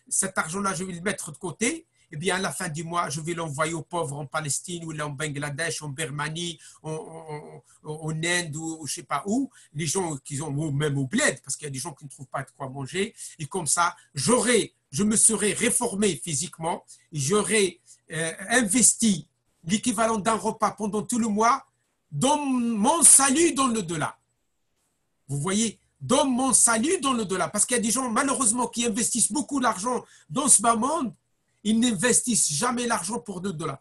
cet argent-là, je vais le mettre de côté. Eh bien, à la fin du mois, je vais l'envoyer aux pauvres en Palestine ou en Bangladesh, en Birmanie, en Inde ou je ne sais pas où, les gens qui ont, ou même au bled, parce qu'il y a des gens qui ne trouvent pas de quoi manger. Et comme ça, je me serais réformé physiquement, j'aurais investi l'équivalent d'un repas pendant tout le mois dans mon salut dans l'au-delà. Vous voyez, dans mon salut dans l'au-delà. Parce qu'il y a des gens, malheureusement, qui investissent beaucoup d'argent dans ce bas monde, ils n'investissent jamais l'argent pour l'au-delà.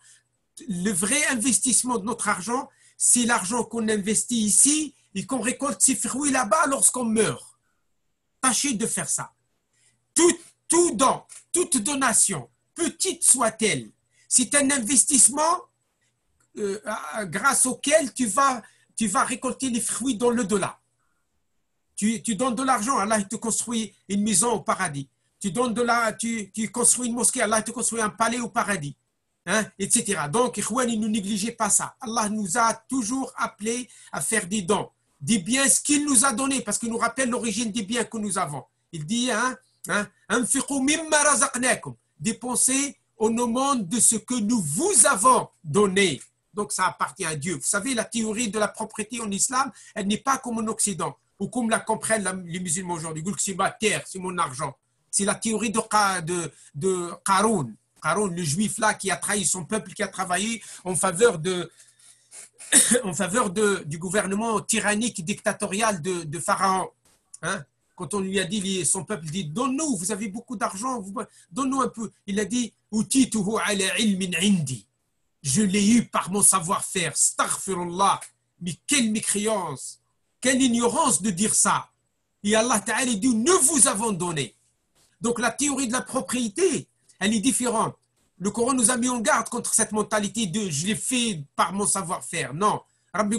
Le vrai investissement de notre argent, c'est l'argent qu'on investit ici et qu'on récolte ses fruits là-bas lorsqu'on meurt. Tâchez de faire ça. Tout don, toute donation, petite soit-elle, c'est un investissement grâce auquel tu vas récolter les fruits dans l'au-delà. Tu donnes de l'argent, Allah il te construit une maison au paradis. Tu construis une mosquée, Allah te construit un palais au paradis, hein, etc. Donc, Ikhwan, ne négligez pas ça. Allah nous a toujours appelés à faire des dons, des biens, ce qu'il nous a donné, parce qu'il nous rappelle l'origine des biens que nous avons. Il dit, dépensez au nom de ce que nous vous avons donné. Donc, ça appartient à Dieu. Vous savez, la théorie de la propriété en islam, elle n'est pas comme en Occident, ou comme la comprennent les musulmans aujourd'hui. C'est ma terre, c'est mon argent. C'est la théorie de Qaroun. Qaroun, le juif là qui a trahi son peuple, qui a travaillé en faveur du gouvernement tyrannique et dictatorial de Pharaon. Hein? Quand on lui a dit, son peuple dit, donne-nous, vous avez beaucoup d'argent, donne-nous un peu. Il a dit, utituhu ala ilmin indi. Je l'ai eu par mon savoir-faire. Astaghfirullah. Mais quelle mécréance, quelle ignorance de dire ça. Et Allah Ta'ala dit, nous vous avons donné. Donc la théorie de la propriété, elle est différente. Le Coran nous a mis en garde contre cette mentalité de je l'ai fait par mon savoir-faire. Non. Donc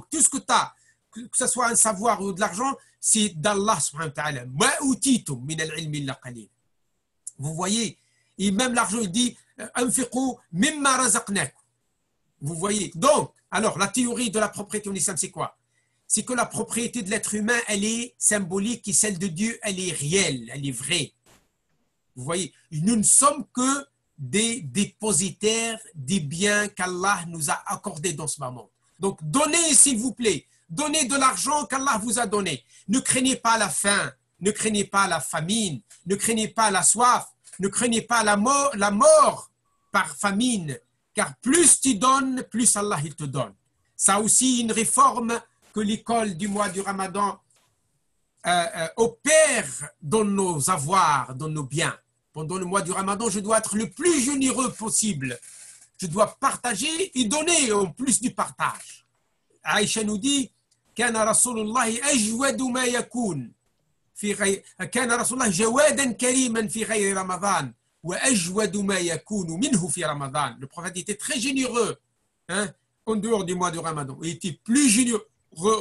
tout ce que tu as, que ce soit un savoir ou de l'argent, c'est d'Allah subhanahu wa ta'ala. Vous voyez, et même l'argent, il dit vous voyez. Donc, alors la théorie de la propriété en islam, c'est quoi? C'est que la propriété de l'être humain, elle est symbolique et celle de Dieu, elle est réelle, elle est vraie. Vous voyez, nous ne sommes que des dépositaires des biens qu'Allah nous a accordés dans ce moment. Donc, donnez, s'il vous plaît, donnez de l'argent qu'Allah vous a donné. Ne craignez pas la faim, ne craignez pas la famine, ne craignez pas la soif, ne craignez pas la mort par famine, car plus tu donnes, plus Allah il te donne. Ça aussi une réforme que l'école du mois du Ramadan opère dans nos avoirs, dans nos biens. Pendant le mois du Ramadan, je dois être le plus généreux possible. Je dois partager et donner en plus du partage. Aïcha nous dit كان رسول الله أجود ما يكون كان رسول الله جوادا كريما في غير رمضان وأجود ما يكون منه في رمضان. Le prophète était très généreux, hein, en dehors du mois du Ramadan. Il était plus généreux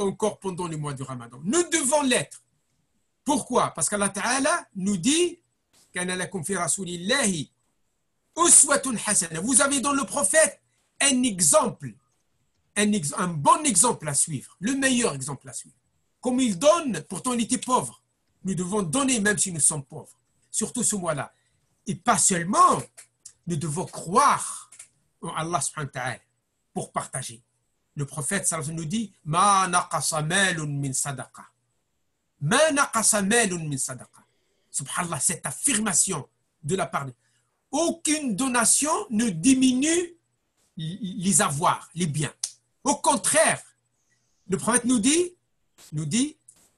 encore pendant le mois du Ramadan. Nous devons l'être. Pourquoi? Parce qu'Allah Ta'ala nous dit كان لكم في رسول الله أسوة حسنة. Vous avez dans le prophète un exemple, un bon exemple à suivre, le meilleur exemple à suivre. Comme il donne, pourtant il était pauvre. Nous devons donner même si nous sommes pauvres. Surtout ce mois-là. Et pas seulement, nous devons croire en Allah subhanahu wa ta'ala pour partager. Le prophète sallallahu alayhi wa sallam nous dit Ma naqasa malun min sadaqa. Ma naqasa malun min sadaqa. Subhanallah, cette affirmation de la part de aucune donation ne diminue les avoirs, les biens. Au contraire, le prophète nous dit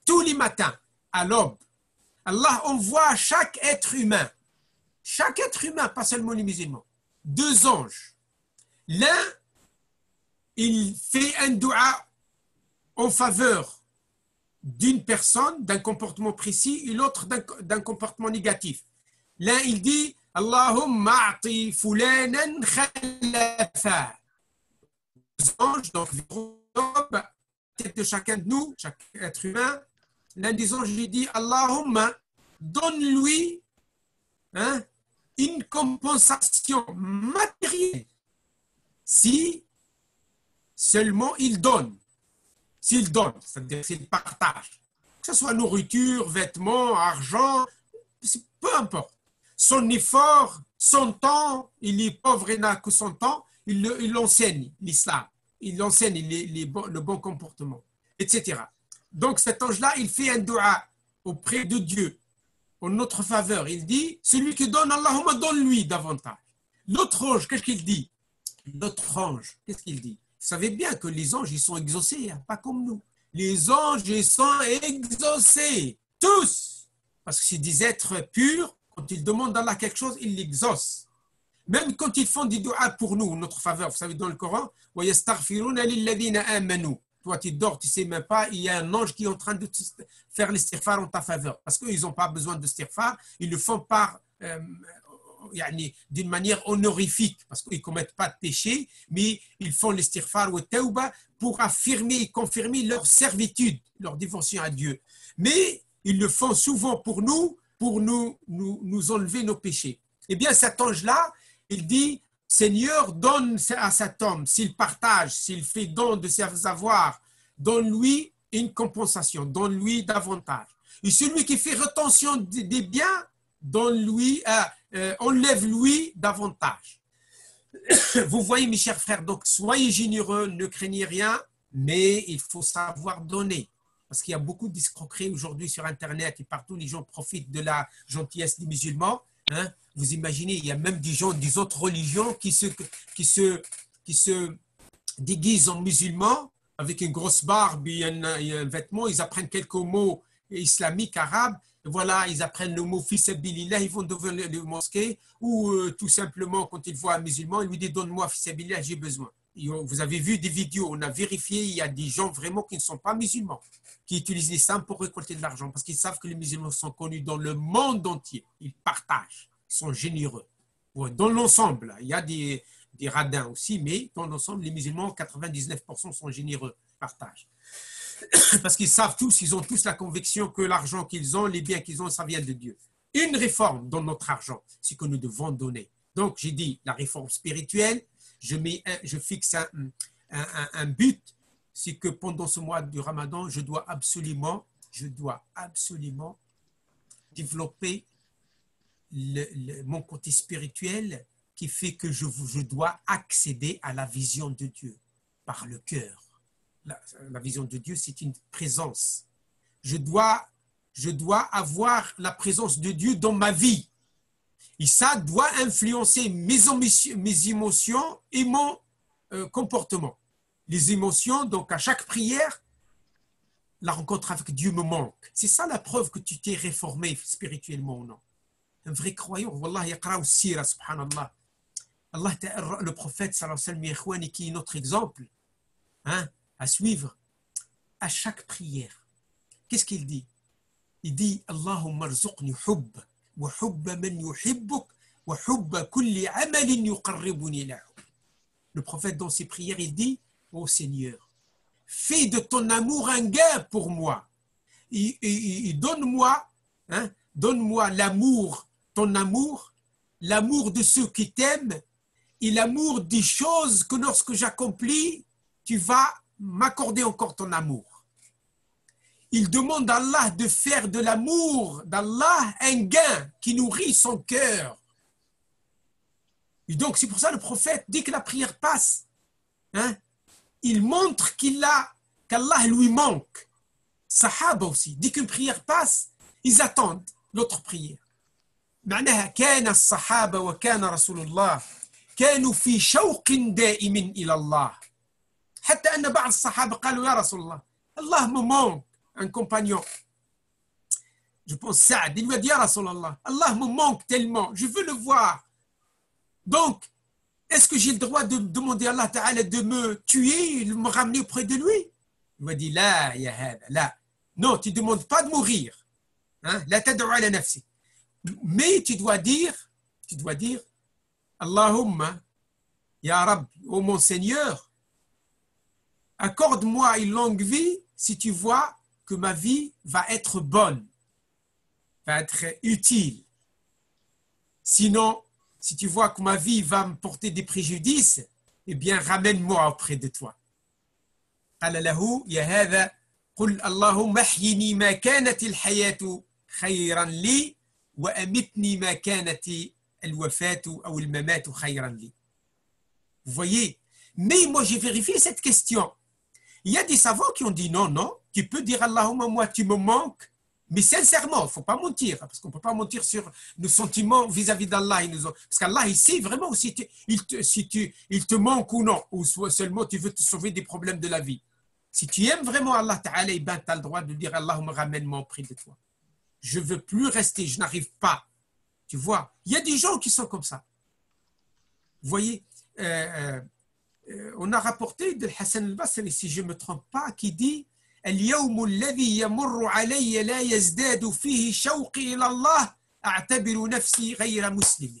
tous les matins, à l'aube, Allah envoie à chaque être humain, pas seulement les musulmans, 2 anges. L'un, il fait un dua en faveur d'une personne, d'un comportement précis, et l'autre d'un comportement négatif. L'un, il dit Allahumma a'ti fulanan khalafa. Les anges, donc, la tête de chacun de nous, chaque être humain, l'un des anges lui dit Allahumma, donne-lui une compensation matérielle si seulement il donne. S'il donne, c'est-à-dire s'il partage, que ce soit nourriture, vêtements, argent, peu importe. Son effort, son temps, il est pauvre et n'a que son temps, il enseigne l'islam, il enseigne le bon comportement, etc. Donc cet ange-là, il fait un dua auprès de Dieu, en notre faveur. Il dit, celui qui donne, Allahumma donne-lui davantage. L'autre ange, qu'est-ce qu'il dit? L'autre ange, qu'est-ce qu'il dit? Vous savez bien que les anges, ils sont exaucés, hein, pas comme nous. Les anges, ils sont exaucés, tous. Parce que c'est des êtres purs, quand ils demandent à Allah quelque chose, ils l'exaucent. Même quand ils font des duas pour nous, en notre faveur, vous savez dans le Coran, toi tu dors, tu ne sais même pas, il y a un ange qui est en train de faire l'istighfar en ta faveur. Parce qu'ils n'ont pas besoin de istighfar, ils le font par d'une manière honorifique, parce qu'ils ne commettent pas de péché, mais ils font l'istighfar ou tawba pour affirmer et confirmer leur servitude, leur dévotion à Dieu. Mais ils le font souvent pour nous enlever nos péchés. Eh bien cet ange-là, il dit, Seigneur, donne à cet homme, s'il partage, s'il fait don de ses avoirs, donne-lui une compensation, donne-lui davantage. Et celui qui fait rétention des biens, donne-lui, enlève-lui davantage. Vous voyez mes chers frères, donc soyez généreux, ne craignez rien, mais il faut savoir donner. Parce qu'il y a beaucoup d'escroqueries aujourd'hui sur Internet et partout, les gens profitent de la gentillesse des musulmans. Hein? Vous imaginez, il y a même des gens des autres religions qui se déguisent en musulmans avec une grosse barbe et un vêtement. Ils apprennent quelques mots islamiques, arabes. Voilà, ils apprennent le mot fi sabilillah, ils vont devant le mosquée ou tout simplement, quand ils voient un musulman, ils lui disent donne-moi fi sabilillah, j'ai besoin. Vous avez vu des vidéos, on a vérifié, il y a des gens vraiment qui ne sont pas musulmans, qui utilisent l'islam pour récolter de l'argent parce qu'ils savent que les musulmans sont connus dans le monde entier. Ils partagent, ils sont généreux. Ouais, dans l'ensemble, il y a des radins aussi, mais dans l'ensemble, les musulmans, 99% sont généreux, partagent. Parce qu'ils savent tous, ils ont tous la conviction que l'argent qu'ils ont, les biens qu'ils ont, ça vient de Dieu. Une réforme dans notre argent, c'est que nous devons donner. Donc, j'ai dit la réforme spirituelle, je fixe un but, c'est que pendant ce mois du Ramadan, je dois absolument développer mon côté spirituel qui fait que je dois accéder à la vision de Dieu par le cœur. La vision de Dieu, c'est une présence. Je dois avoir la présence de Dieu dans ma vie. Et ça doit influencer mes émotions et mon comportement. Les émotions, donc à chaque prière, la rencontre avec Dieu me manque. C'est ça la preuve que tu t'es réformé spirituellement ou non. Un vrai croyant, wallah, yaqra sira, subhanallah. Allah, le prophète, sallallahu alayhi wa sallam, qui est notre exemple, hein, à suivre, à chaque prière. Qu'est-ce qu'il dit? Il dit, Allahumma rzuqni hubb, wa hubba man yuhibbuk, wa hubba kulli amalin yuqarribuni ila hubb. Le prophète, dans ses prières, il dit, ô Seigneur, fais de ton amour un gain pour moi. Et donne-moi l'amour, ton amour, l'amour de ceux qui t'aiment et l'amour des choses que lorsque j'accomplis, tu vas m'accorder encore ton amour. Il demande à Allah de faire de l'amour d'Allah un gain qui nourrit son cœur. Et donc c'est pour ça le prophète, dès que la prière passe, hein, il montre qu'Allah lui manque. Sahaba aussi, dès qu'une prière passe, ils attendent l'autre prière. معناها كان الصحابة وكان رسول الله كانوا في شوق دائم إلى الله حتى أن بعض الصحابة قالوا يا رسول الله الله me manque. Un compagnon, je pense Saad, il lui a dit ya Rasulallah, Allah me manque tellement, je veux le voir. Donc, est-ce que j'ai le droit de demander à Allah Ta'ala de me tuer, de me ramener auprès de lui? Il m'a dit la ya hada, la. Non, tu ne demandes pas de mourir. La tad'u ala nafsi. Mais tu dois dire Allahumma, ya Rab, ô mon Seigneur, accorde-moi une longue vie si tu vois que ma vie va être bonne, va être utile. Sinon, si tu vois que ma vie va me porter des préjudices, eh bien, ramène-moi auprès de toi. قال له يا هذا قل اللهم احيني ما كانت الحياة خيرا لي وأمتني ما كانت الوفاة أو الممات خيرا لي. Vous voyez? Mais moi j'ai vérifié cette question. Il y a des savants qui ont dit non, non, tu peux dire Allahumma, moi tu me manques, mais sincèrement, il ne faut pas mentir, parce qu'on ne peut pas mentir sur nos sentiments vis-à-vis d'Allah. Parce qu'Allah, il sait vraiment si il te manque ou non, ou seulement tu veux te sauver des problèmes de la vie. Si tu aimes vraiment Allah Ta'ala, eh ben, tu as le droit de dire Allahumma, ramène-moi auprès de toi. Je ne veux plus rester, je n'arrive pas. Tu vois, il y a des gens qui sont comme ça. Vous voyez, on a rapporté de Hassan al-Basri, si je ne me trompe pas, qui dit اليوم الذي يمر علي لا يزداد فيه شوقي إلى الله أعتبر نفسي غير مسلم.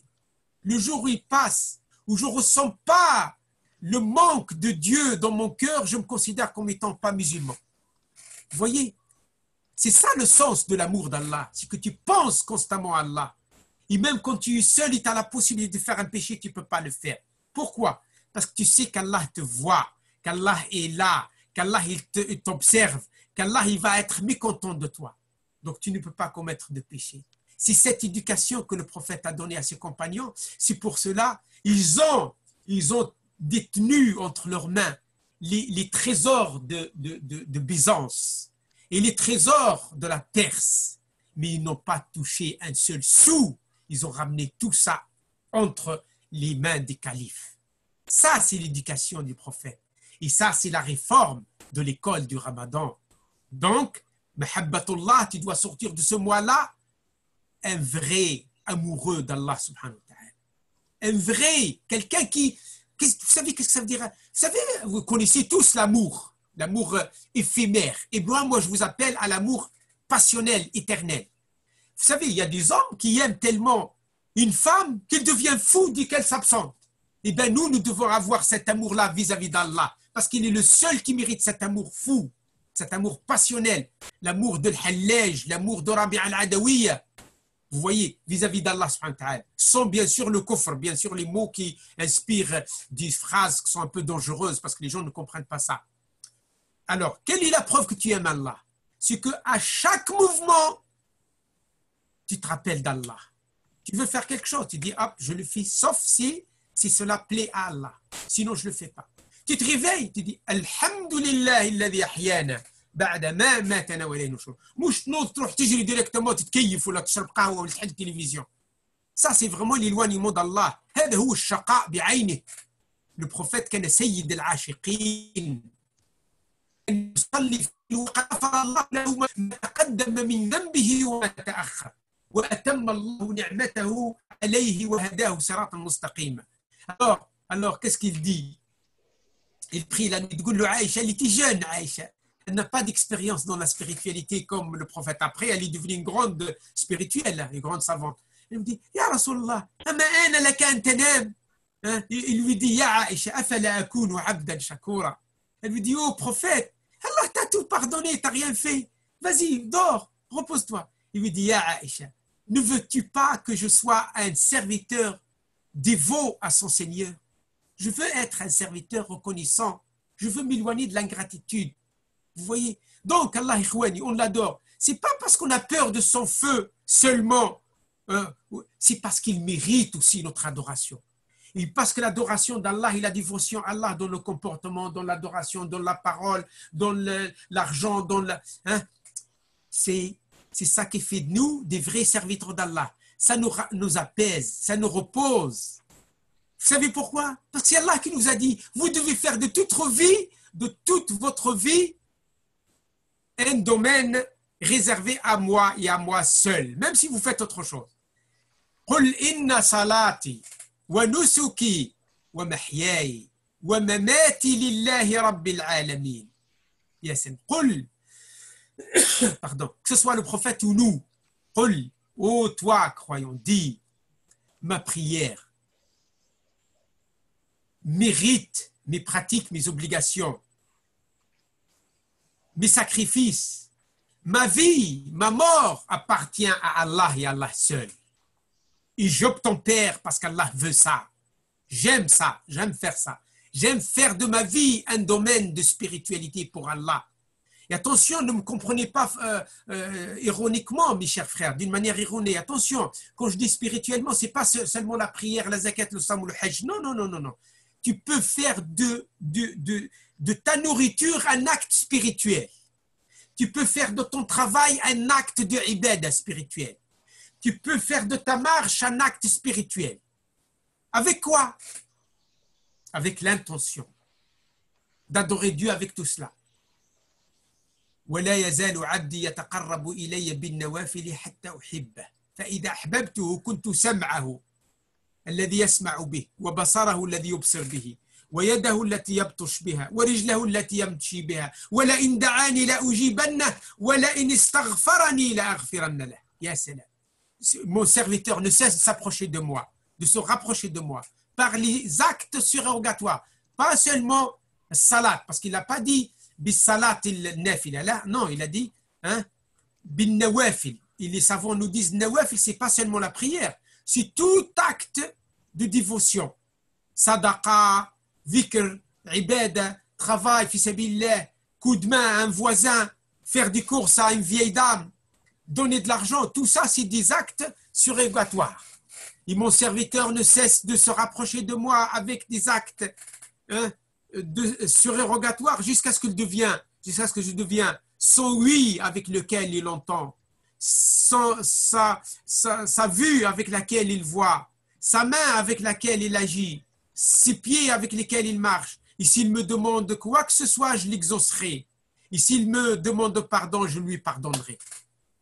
Le jour où il passe, où je ne ressens pas le manque de Dieu dans mon cœur, je me considère comme étant pas musulman. Vous voyez, c'est ça le sens de l'amour d'Allah, c'est que tu penses constamment à Allah. Et même quand tu es seul et tu as la possibilité de faire un péché, tu ne peux pas le faire. Pourquoi? Parce que tu sais qu'Allah te voit, qu'Allah est là, qu'Allah il t'observe, qu'Allah il va être mécontent de toi. Donc tu ne peux pas commettre de péché. C'est cette éducation que le prophète a donnée à ses compagnons. C'est pour cela ils ont détenu entre leurs mains les trésors de Byzance et les trésors de la Perse. Mais ils n'ont pas touché un seul sou. Ils ont ramené tout ça entre les mains des califes. Ça, c'est l'éducation du prophète. Et ça, c'est la réforme de l'école du Ramadan. Donc, Mahabbatullah, tu dois sortir de ce mois-là un vrai amoureux d'Allah subhanahu wa ta'ala. Un vrai, quelqu'un qui... Vous savez qu'est-ce que ça veut dire? Vous savez, vous connaissez tous l'amour éphémère. Et moi, je vous appelle à l'amour passionnel, éternel. Vous savez, il y a des hommes qui aiment tellement une femme qu'il devient fou dès qu'elle s'absente. Eh bien, nous devons avoir cet amour-là vis-à-vis d'Allah, parce qu'il est le seul qui mérite cet amour fou, cet amour passionnel, l'amour de l'Hallaj, l'amour de Rabi' al-Adawiyya. Vous voyez, vis-à-vis d'Allah subhanahu wa ta'ala, sans bien sûr le kufr, bien sûr les mots qui inspirent des phrases qui sont un peu dangereuses, parce que les gens ne comprennent pas ça. Alors, quelle est la preuve que tu aimes Allah? C'est qu'à chaque mouvement, tu te rappelles d'Allah. Tu veux faire quelque chose, tu dis, hop, je le fais, sauf si cela plaît à Allah. Sinon, je ne le fais pas. Tu te réveilles, tu dis, Alhamdulillah, alladhi ahyana, ba'da ma matana wa ilayhi nushur. Mouche non, tu تجري directement, tu te كيف ولا تشرب قهوة ولا تحل التلفزيون. Ça, c'est vraiment l'éloignement d'Allah. هذا هو الشقاء بعينه. Le prophète كان سيد العاشقين. يصلي فيه وغفر الله له ما تقدم من ذنبه وما تأخر. وأتم الله نعمته عليه وهداه صراطا مستقيما. Alors, qu'est-ce qu'il dit? Il prie la nuit, il dit Aïcha, elle était jeune, Aïcha. Elle n'a pas d'expérience dans la spiritualité comme le prophète. Après, elle est devenue une grande spirituelle, une grande savante. Elle me dit, Ya Rasulallah, ama ana laka an tanam. Il lui dit, Ya Aïcha, afala akunu abdan shakura. Elle lui dit, oh prophète, Allah t'a tout pardonné, t'as rien fait. Vas-y, dors, repose-toi. Il lui dit, Ya Aïcha, ne veux-tu pas que je sois un serviteur dévot à son Seigneur? Je veux être un serviteur reconnaissant. Je veux m'éloigner de l'ingratitude. Vous voyez? Donc, Allah, on l'adore. Ce n'est pas parce qu'on a peur de son feu seulement. C'est parce qu'il mérite aussi notre adoration. Et parce que l'adoration d'Allah et la dévotion à Allah dans le comportement, dans l'adoration, dans la parole, dans l'argent, c'est ça qui fait de nous des vrais serviteurs d'Allah. Ça nous apaise, ça nous repose. Vous savez pourquoi? Parce que c'est Allah qui nous a dit, vous devez faire de toute votre vie, un domaine réservé à moi et à moi seul, même si vous faites autre chose. قل إن صلاتي ونسكي ومحياي ومماتي لله رب العالمين. Yasin. قل, pardon, que ce soit le prophète ou nous, قل, ô toi croyant, dis, ma prière, mes rites, mes pratiques, mes obligations, mes sacrifices, ma vie, ma mort appartient à Allah et à Allah seul. Et j'obtempère parce qu'Allah veut ça. J'aime faire ça. J'aime faire de ma vie un domaine de spiritualité pour Allah. Et attention, ne me comprenez pas ironiquement, mes chers frères, d'une manière erronée. Attention, quand je dis spirituellement, ce n'est pas seulement la prière, la zakat, le sam ou le hajj. Non, non, non, non, non. Tu peux faire de ta nourriture un acte spirituel. Tu peux faire de ton travail un acte de ibada spirituel. Tu peux faire de ta marche un acte spirituel. Avec quoi? Avec l'intention d'adorer Dieu avec tout cela. ولا يزال عبدي يتقرب إلي بالنوافل حتى أحبه فإذا أحببته كنت سمعه الذي يسمع به وبصره الذي يبصر به ويده التي يبطش بها ورجله التي يمشي بها ولئن دعاني لأجيبنه ولئن استغفرني لأغفرن له. يا سلام. Mon serviteur ne cesse de s'approcher de moi, de se rapprocher de moi par les actes surrogatoires, pas seulement salat, parce qu'il n'a pas dit bisalat il-nafila, là, non, il a dit bin nawafil. Et les savants nous disent nawafil, c'est pas seulement la prière, c'est tout acte de dévotion. Sadaqa, dhikr, ibada, travail, fi sabilillah, coup de main à un voisin, faire des courses à une vieille dame, donner de l'argent, tout ça c'est des actes surrogatoires. Et mon serviteur ne cesse de se rapprocher de moi avec des actes surrogatoires jusqu'à ce que je devienne son oui avec lequel il entend, sa vue avec laquelle il voit, sa main avec laquelle il agit, ses pieds avec lesquels il marche. Et s'il me demande quoi que ce soit, je l'exaucerai. Et s'il me demande pardon, je lui pardonnerai.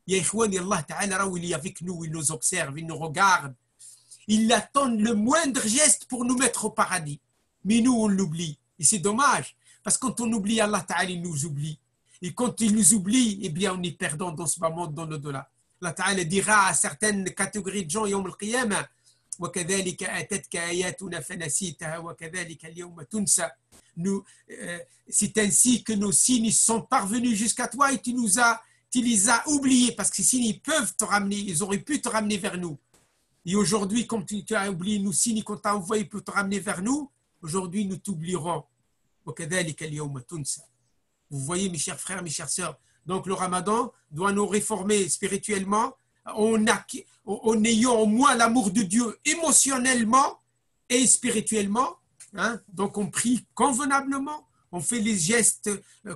Ya ikhwani, Allah Ta'ala, il est avec nous, il nous observe, il nous regarde. Il attend le moindre geste pour nous mettre au paradis. Mais nous, on l'oublie. Et c'est dommage, parce que quand on oublie Allah Ta'ala, il nous oublie. Et quand il nous oublie, eh bien, on est perdant dans ce moment, dans l'au-delà. Allah Ta'ala dira à certaines catégories de gens, Yawm al-Qiyamah, وَكَذَلِكَ أَتَتْكَ آيَاتُنَا فَنَسِيتَهَا وَكَذَلِكَ الْيَوْمَ تُنْسَى. C'est ainsi que nos signes sont parvenus jusqu'à toi et tu les as oubliés, parce que ces signes, ils peuvent te ramener, ils auraient pu te ramener vers nous. Et aujourd'hui, comme tu as oublié nos signes qu'on t'a envoyés pour te ramener vers nous, aujourd'hui, nous t'oublierons. Vous voyez, mes chers frères, mes chères sœurs, donc le Ramadan doit nous réformer spirituellement en ayant au moins l'amour de Dieu émotionnellement et spirituellement. Donc on prie convenablement, on fait les gestes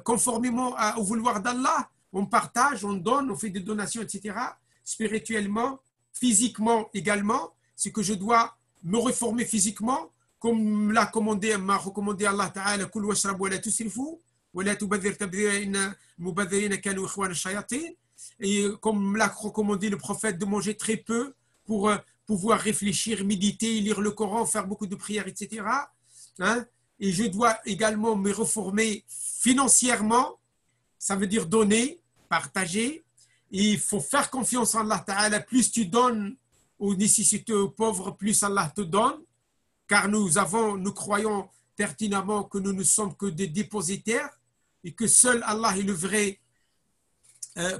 conformément au vouloir d'Allah, on partage, on donne, on fait des donations, etc. Spirituellement, physiquement également, c'est que je dois me réformer physiquement, comme m'a recommandé Allah Ta'ala, Kul washrab wa la tusrifu, wa la tubadhir tabdhira inna mubadhirina kanu ikhwana ash-shayatin. Et comme l'a recommandé le prophète, de manger très peu pour pouvoir réfléchir, méditer, lire le Coran, faire beaucoup de prières, etc. Et je dois également me réformer financièrement, ça veut dire donner, partager. Et il faut faire confiance en Allah Ta'ala. Plus tu donnes aux nécessiteux, aux pauvres, plus Allah te donne. Car nous croyons pertinemment que nous ne sommes que des dépositaires et que seul Allah est le vrai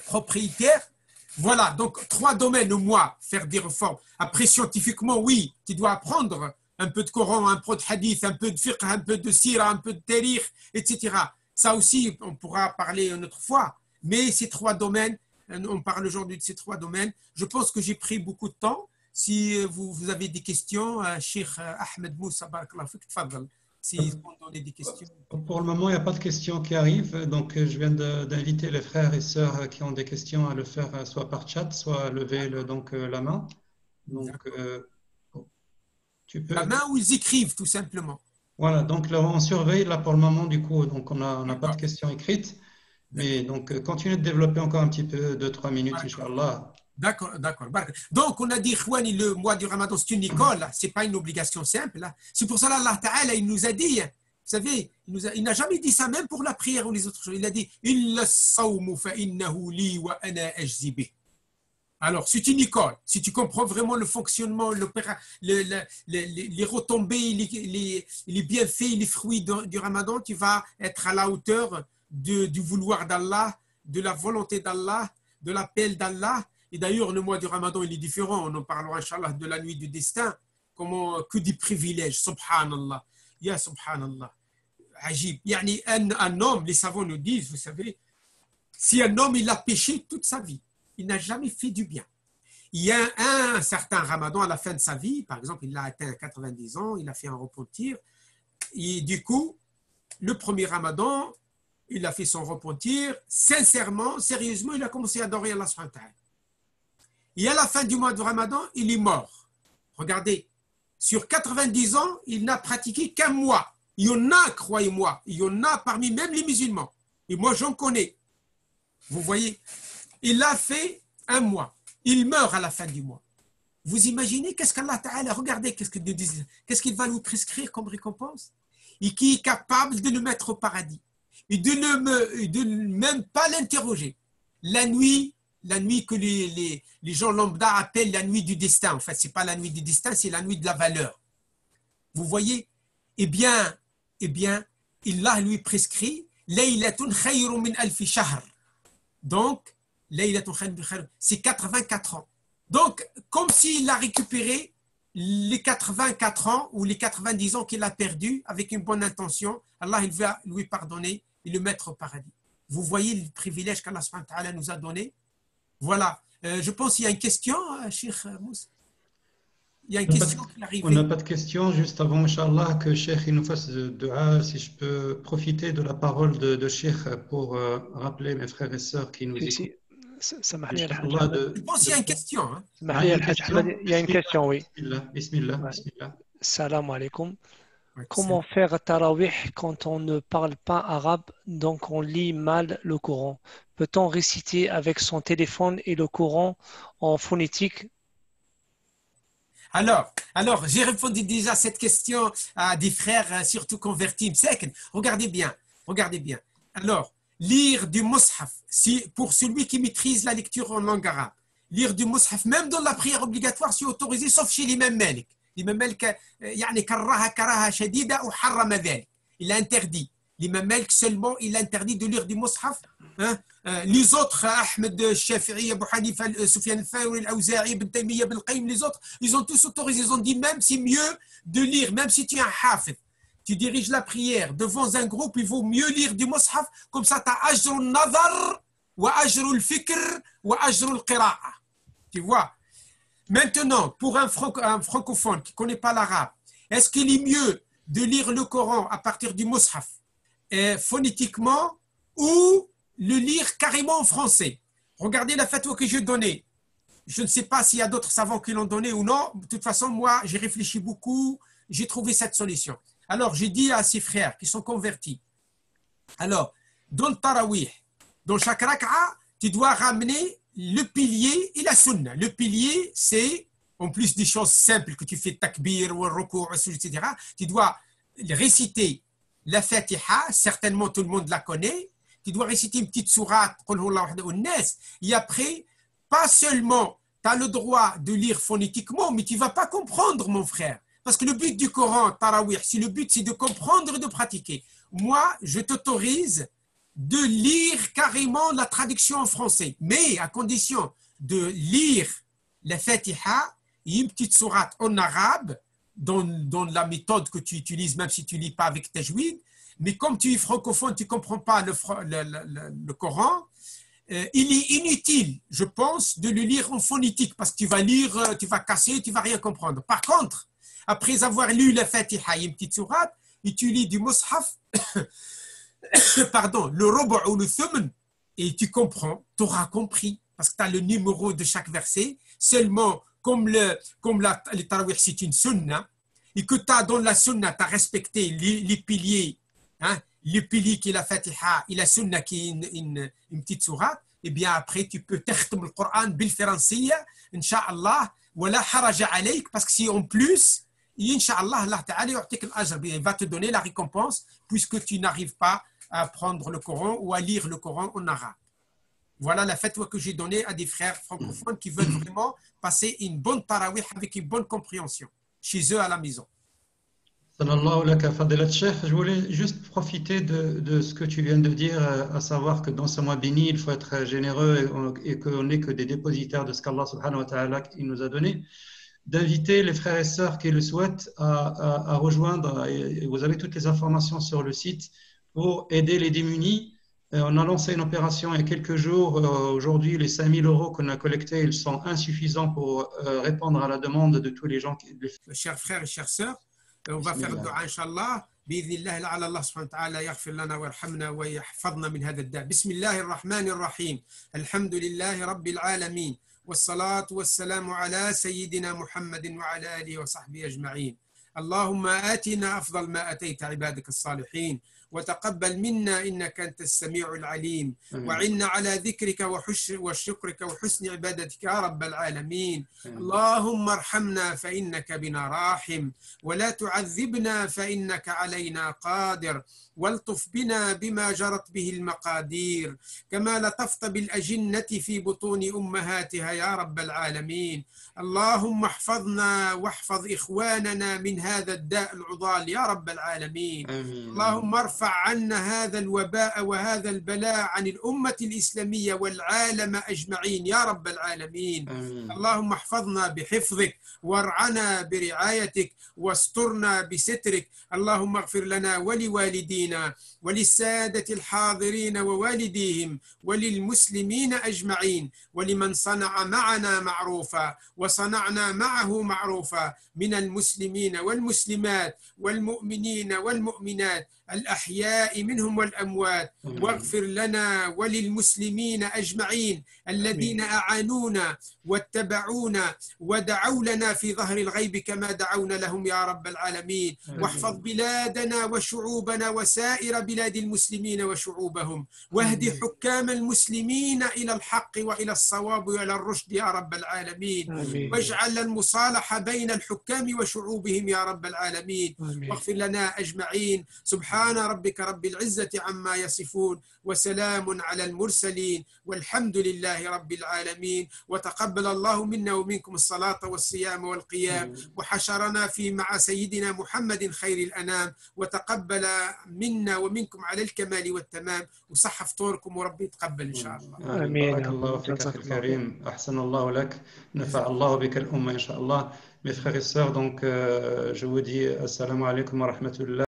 propriétaire. Voilà, donc 3 domaines au moins, faire des réformes. Après, scientifiquement, oui, tu dois apprendre un peu de Coran, un peu de hadith, un peu de fiqh, un peu de sira, un peu de tarikh, etc. Ça aussi, on pourra parler une autre fois. Mais ces 3 domaines, on parle aujourd'hui de ces 3 domaines. Je pense que j'ai pris beaucoup de temps. Si vous avez des questions, Cheikh Ahmed Moussa, barakallahu fik, tfadal. Si vous donnez des questions. Pour le moment, il n'y a pas de questions qui arrivent. Donc, je viens d'inviter les frères et sœurs qui ont des questions à le faire soit par chat, soit lever la main. Donc, tu peux... La main ou ils écrivent tout simplement. Voilà, donc là, on surveille là pour le moment du coup. Donc, on n'a pas de questions écrites. Mais donc, continuez de développer encore un petit peu, 2-3 minutes, Inch'Allah. D'accord. Donc, on a dit, Khouani, le mois du Ramadan, c'est une école, ce n'est pas une obligation simple. C'est pour cela Allah Ta'ala, il nous a dit, vous savez, il n'a jamais dit ça même pour la prière ou les autres choses. Il a dit, Illa as-sawmu fa innahu li wa ana ajzi bih. Alors, c'est une école. Si tu comprends vraiment le fonctionnement, les retombées, les bienfaits, les fruits du Ramadan, tu vas être à la hauteur du vouloir d'Allah, de la volonté d'Allah, de l'appel d'Allah. Et d'ailleurs, le mois du Ramadan, il est différent. On en parlera, Inch'Allah, de la nuit du destin. Que des privilèges, subhanallah. Ya subhanallah. Ajib. Yani un homme, les savants nous disent, vous savez, si un homme il a péché toute sa vie, il n'a jamais fait du bien. Il y a un certain ramadan à la fin de sa vie, par exemple, il a atteint 90 ans, il a fait un repentir, et du coup, le premier ramadan, il a fait son repentir, sincèrement, sérieusement, il a commencé à adorer Allah subhanahu wa ta'ala. Et à la fin du mois de ramadan, il est mort. Regardez, sur 90 ans, il n'a pratiqué qu'un mois. Il y en a, croyez-moi, il y en a parmi même les musulmans. Et moi, j'en connais. Vous voyez, il a fait un mois. Il meurt à la fin du mois. Vous imaginez qu'est-ce qu'Allah Ta'ala, regardez qu'est-ce qu'il va nous prescrire comme récompense et qui est capable de le mettre au paradis et de ne même pas l'interroger. La nuit que les gens lambda appellent la nuit du destin. En fait, ce n'est pas la nuit du destin, c'est la nuit de la valeur. Vous voyez? Eh bien, Allah lui prescrit Laylatun khayrun min alfi shahr. Donc, c'est 84 ans. Donc, comme s'il a récupéré les 84 ans ou les 90 ans qu'il a perdus avec une bonne intention, Allah il va lui pardonner et le mettre au paradis. Vous voyez le privilège qu'Allah subhanahu wa ta'ala nous a donné. Voilà. Je pense qu'il y a une question, Cheikh Moussa. Il y a une question qui arrive. On n'a pas de question. Juste avant, Inch'Allah, que Cheikh il nous fasse de dua, si je peux profiter de la parole de Cheikh pour rappeler mes frères et sœurs qui nous écoutent. Je pense qu'il y a une question. Hein. Il y a une question, oui. Bismillah. Salam alaikum. Comment faire tarawih quand on ne parle pas arabe, donc on lit mal le Coran? Peut-on réciter avec son téléphone et le Coran en phonétique? Alors, j'ai répondu déjà à cette question à des frères, surtout convertis. Regardez bien. Alors, lire du mushaf, pour celui qui maîtrise la lecture en langue arabe, lire du mushaf, même dans la prière obligatoire, c'est autorisé, sauf chez l'imam Malik. L'imam Malik, il a interdit. L'imam Malik seulement, il a interdit de lire du mushaf. Hein? Les autres, Ahmed, Shafi'i, Abu Hanifa, Sufyan al-Thawri, al-Awza'i, Ibn Taymiyyah, Ibn Qayyim, les autres, ils ont tous autorisé. Ils ont dit même c'est mieux de lire, même si tu es un hafid, tu diriges la prière devant un groupe, il vaut mieux lire du mushaf, comme ça tu as ajrul nazar, wa ajrul fikr, wa ajrul qira'a. Tu vois? Maintenant, pour un francophone qui ne connaît pas l'arabe, est-ce qu'il est mieux de lire le Coran à partir du mushaf phonétiquement ou le lire carrément en français? Regardez la fatwa que je donnais. Je ne sais pas s'il y a d'autres savants qui l'ont donné ou non. De toute façon, moi, j'ai réfléchi beaucoup, j'ai trouvé cette solution. Alors, j'ai dit à ses frères qui sont convertis, alors, dans le tarawih, dans chaque raka'a, tu dois ramener le pilier et la sunna. Le pilier, c'est, en plus des choses simples que tu fais takbir, ou ruku', etc., tu dois réciter la Fatiha, certainement tout le monde la connaît. Tu dois réciter une petite sourate, et après, pas seulement, tu as le droit de lire phonétiquement, mais tu ne vas pas comprendre, mon frère. Parce que le but du Coran, tarawih, si le but c'est de comprendre et de pratiquer, moi, je t'autorise de lire carrément la traduction en français, mais à condition de lire la Fatiha et une petite sourate en arabe, dans la méthode que tu utilises, même si tu ne lis pas avec tajwid. Mais comme tu es francophone, tu ne comprends pas le Coran, il est inutile, je pense, de le lire en phonétique, parce que tu vas lire, tu vas casser, tu ne vas rien comprendre. Par contre, après avoir lu la Fatiha et une petite sourate, et tu lis du mushaf, pardon, le rubu' ou le thumun, et tu comprends, tu auras compris, parce que tu as le numéro de chaque verset, seulement comme le tarawih c'est une sunna, et que tu as dans la sunna, tu as respecté les piliers, hein, le pilier qui est la Fatiha et la sunna qui est une petite sourate, et bien après tu peux takhtam le Coran bil firansiyya, incha'Allah, wala haraja alayk, parce que si en plus, incha'Allah, Allah ta'ala il va te donner la récompense, puisque tu n'arrives pas à apprendre le Coran ou à lire le Coran en arabe. Voilà la fatwa que j'ai donnée à des frères francophones qui veulent vraiment passer une bonne tarawih avec une bonne compréhension chez eux à la maison. Sallallahu laka fadilat Cheikh. Je voulais juste profiter de ce que tu viens de dire, à savoir que dans ce mois béni, il faut être généreux et qu'on n'est que des dépositaires de ce qu'Allah subhanahu wa ta'ala il nous a donné. d'inviter les frères et sœurs qui le souhaitent à rejoindre, et vous avez toutes les informations sur le site, pour aider les démunis. On a lancé une opération il y a quelques jours. Aujourd'hui, les 5 000 € qu'on a collectés, ils sont insuffisants pour répondre à la demande de tous les gens. Chers frères et chères sœurs, on va faire dua, Inch'Allah. بإذن الله لعل الله سبحانه وتعالى يغفر لنا ويرحمنا ويحفظنا من هذا الداء. بسم الله الرحمن الرحيم. الحمد لله رب العالمين والصلاة والسلام على سيدنا محمد وعلى آله وصحبه أجمعين. اللهم آتنا أفضل ما أتيت عبادك الصالحين وتقبل منا إنك أنت السميع العليم وعنا على ذكرك وشكرك وحسن عبادتك يا رب العالمين. اللهم ارحمنا فإنك بنا راحم ولا تعذبنا فإنك علينا قادر والطف بنا بما جرت به المقادير كما لطفت بالأجنة في بطون أمهاتها يا رب العالمين. اللهم احفظنا واحفظ إخواننا من هذا الداء العضال يا رب العالمين. اللهم ارفع عنا هذا الوباء وهذا البلاء عن الأمة الإسلامية والعالم أجمعين يا رب العالمين. اللهم احفظنا بحفظك وارعنا برعايتك واسترنا بسترك. اللهم اغفر لنا ولوالدينا وللسادة الحاضرين ووالديهم وللمسلمين أجمعين ولمن صنع معنا معروفا وصنعنا معه معروفا من المسلمين والمسلمات والمؤمنين والمؤمنات الأحياء منهم والأموات. واغفر لنا وللمسلمين أجمعين الذين أعانونا واتبعونا ودعوا لنا في ظهر الغيب كما دعونا لهم يا رب العالمين. واحفظ بلادنا وشعوبنا وسائر بلاد المسلمين وشعوبهم واهد حكام المسلمين إلى الحق وإلى الصواب وإلى الرشد يا رب العالمين. واجعل المصالحة بين الحكام وشعوبهم يا رب العالمين. واغفر لنا أجمعين. سبحان ربك رب العزة عما يصفون وسلام على المرسلين والحمد لله رب العالمين. وتقبل الله منا ومنكم الصلاة والصيام والقيام وحشرنا في مع سيدنا محمد خير الأنام وتقبل منا ومنكم على الكمال والتمام وصح فطوركم وربي يتقبل إن شاء الله. آمين. بارك الله فيك أخي الكريم. أحسن الله لك. نفع الله بك الأمة إن شاء الله. Mes frères et sœurs, donc je vous dis assalamu alaikum wa rahmatullah.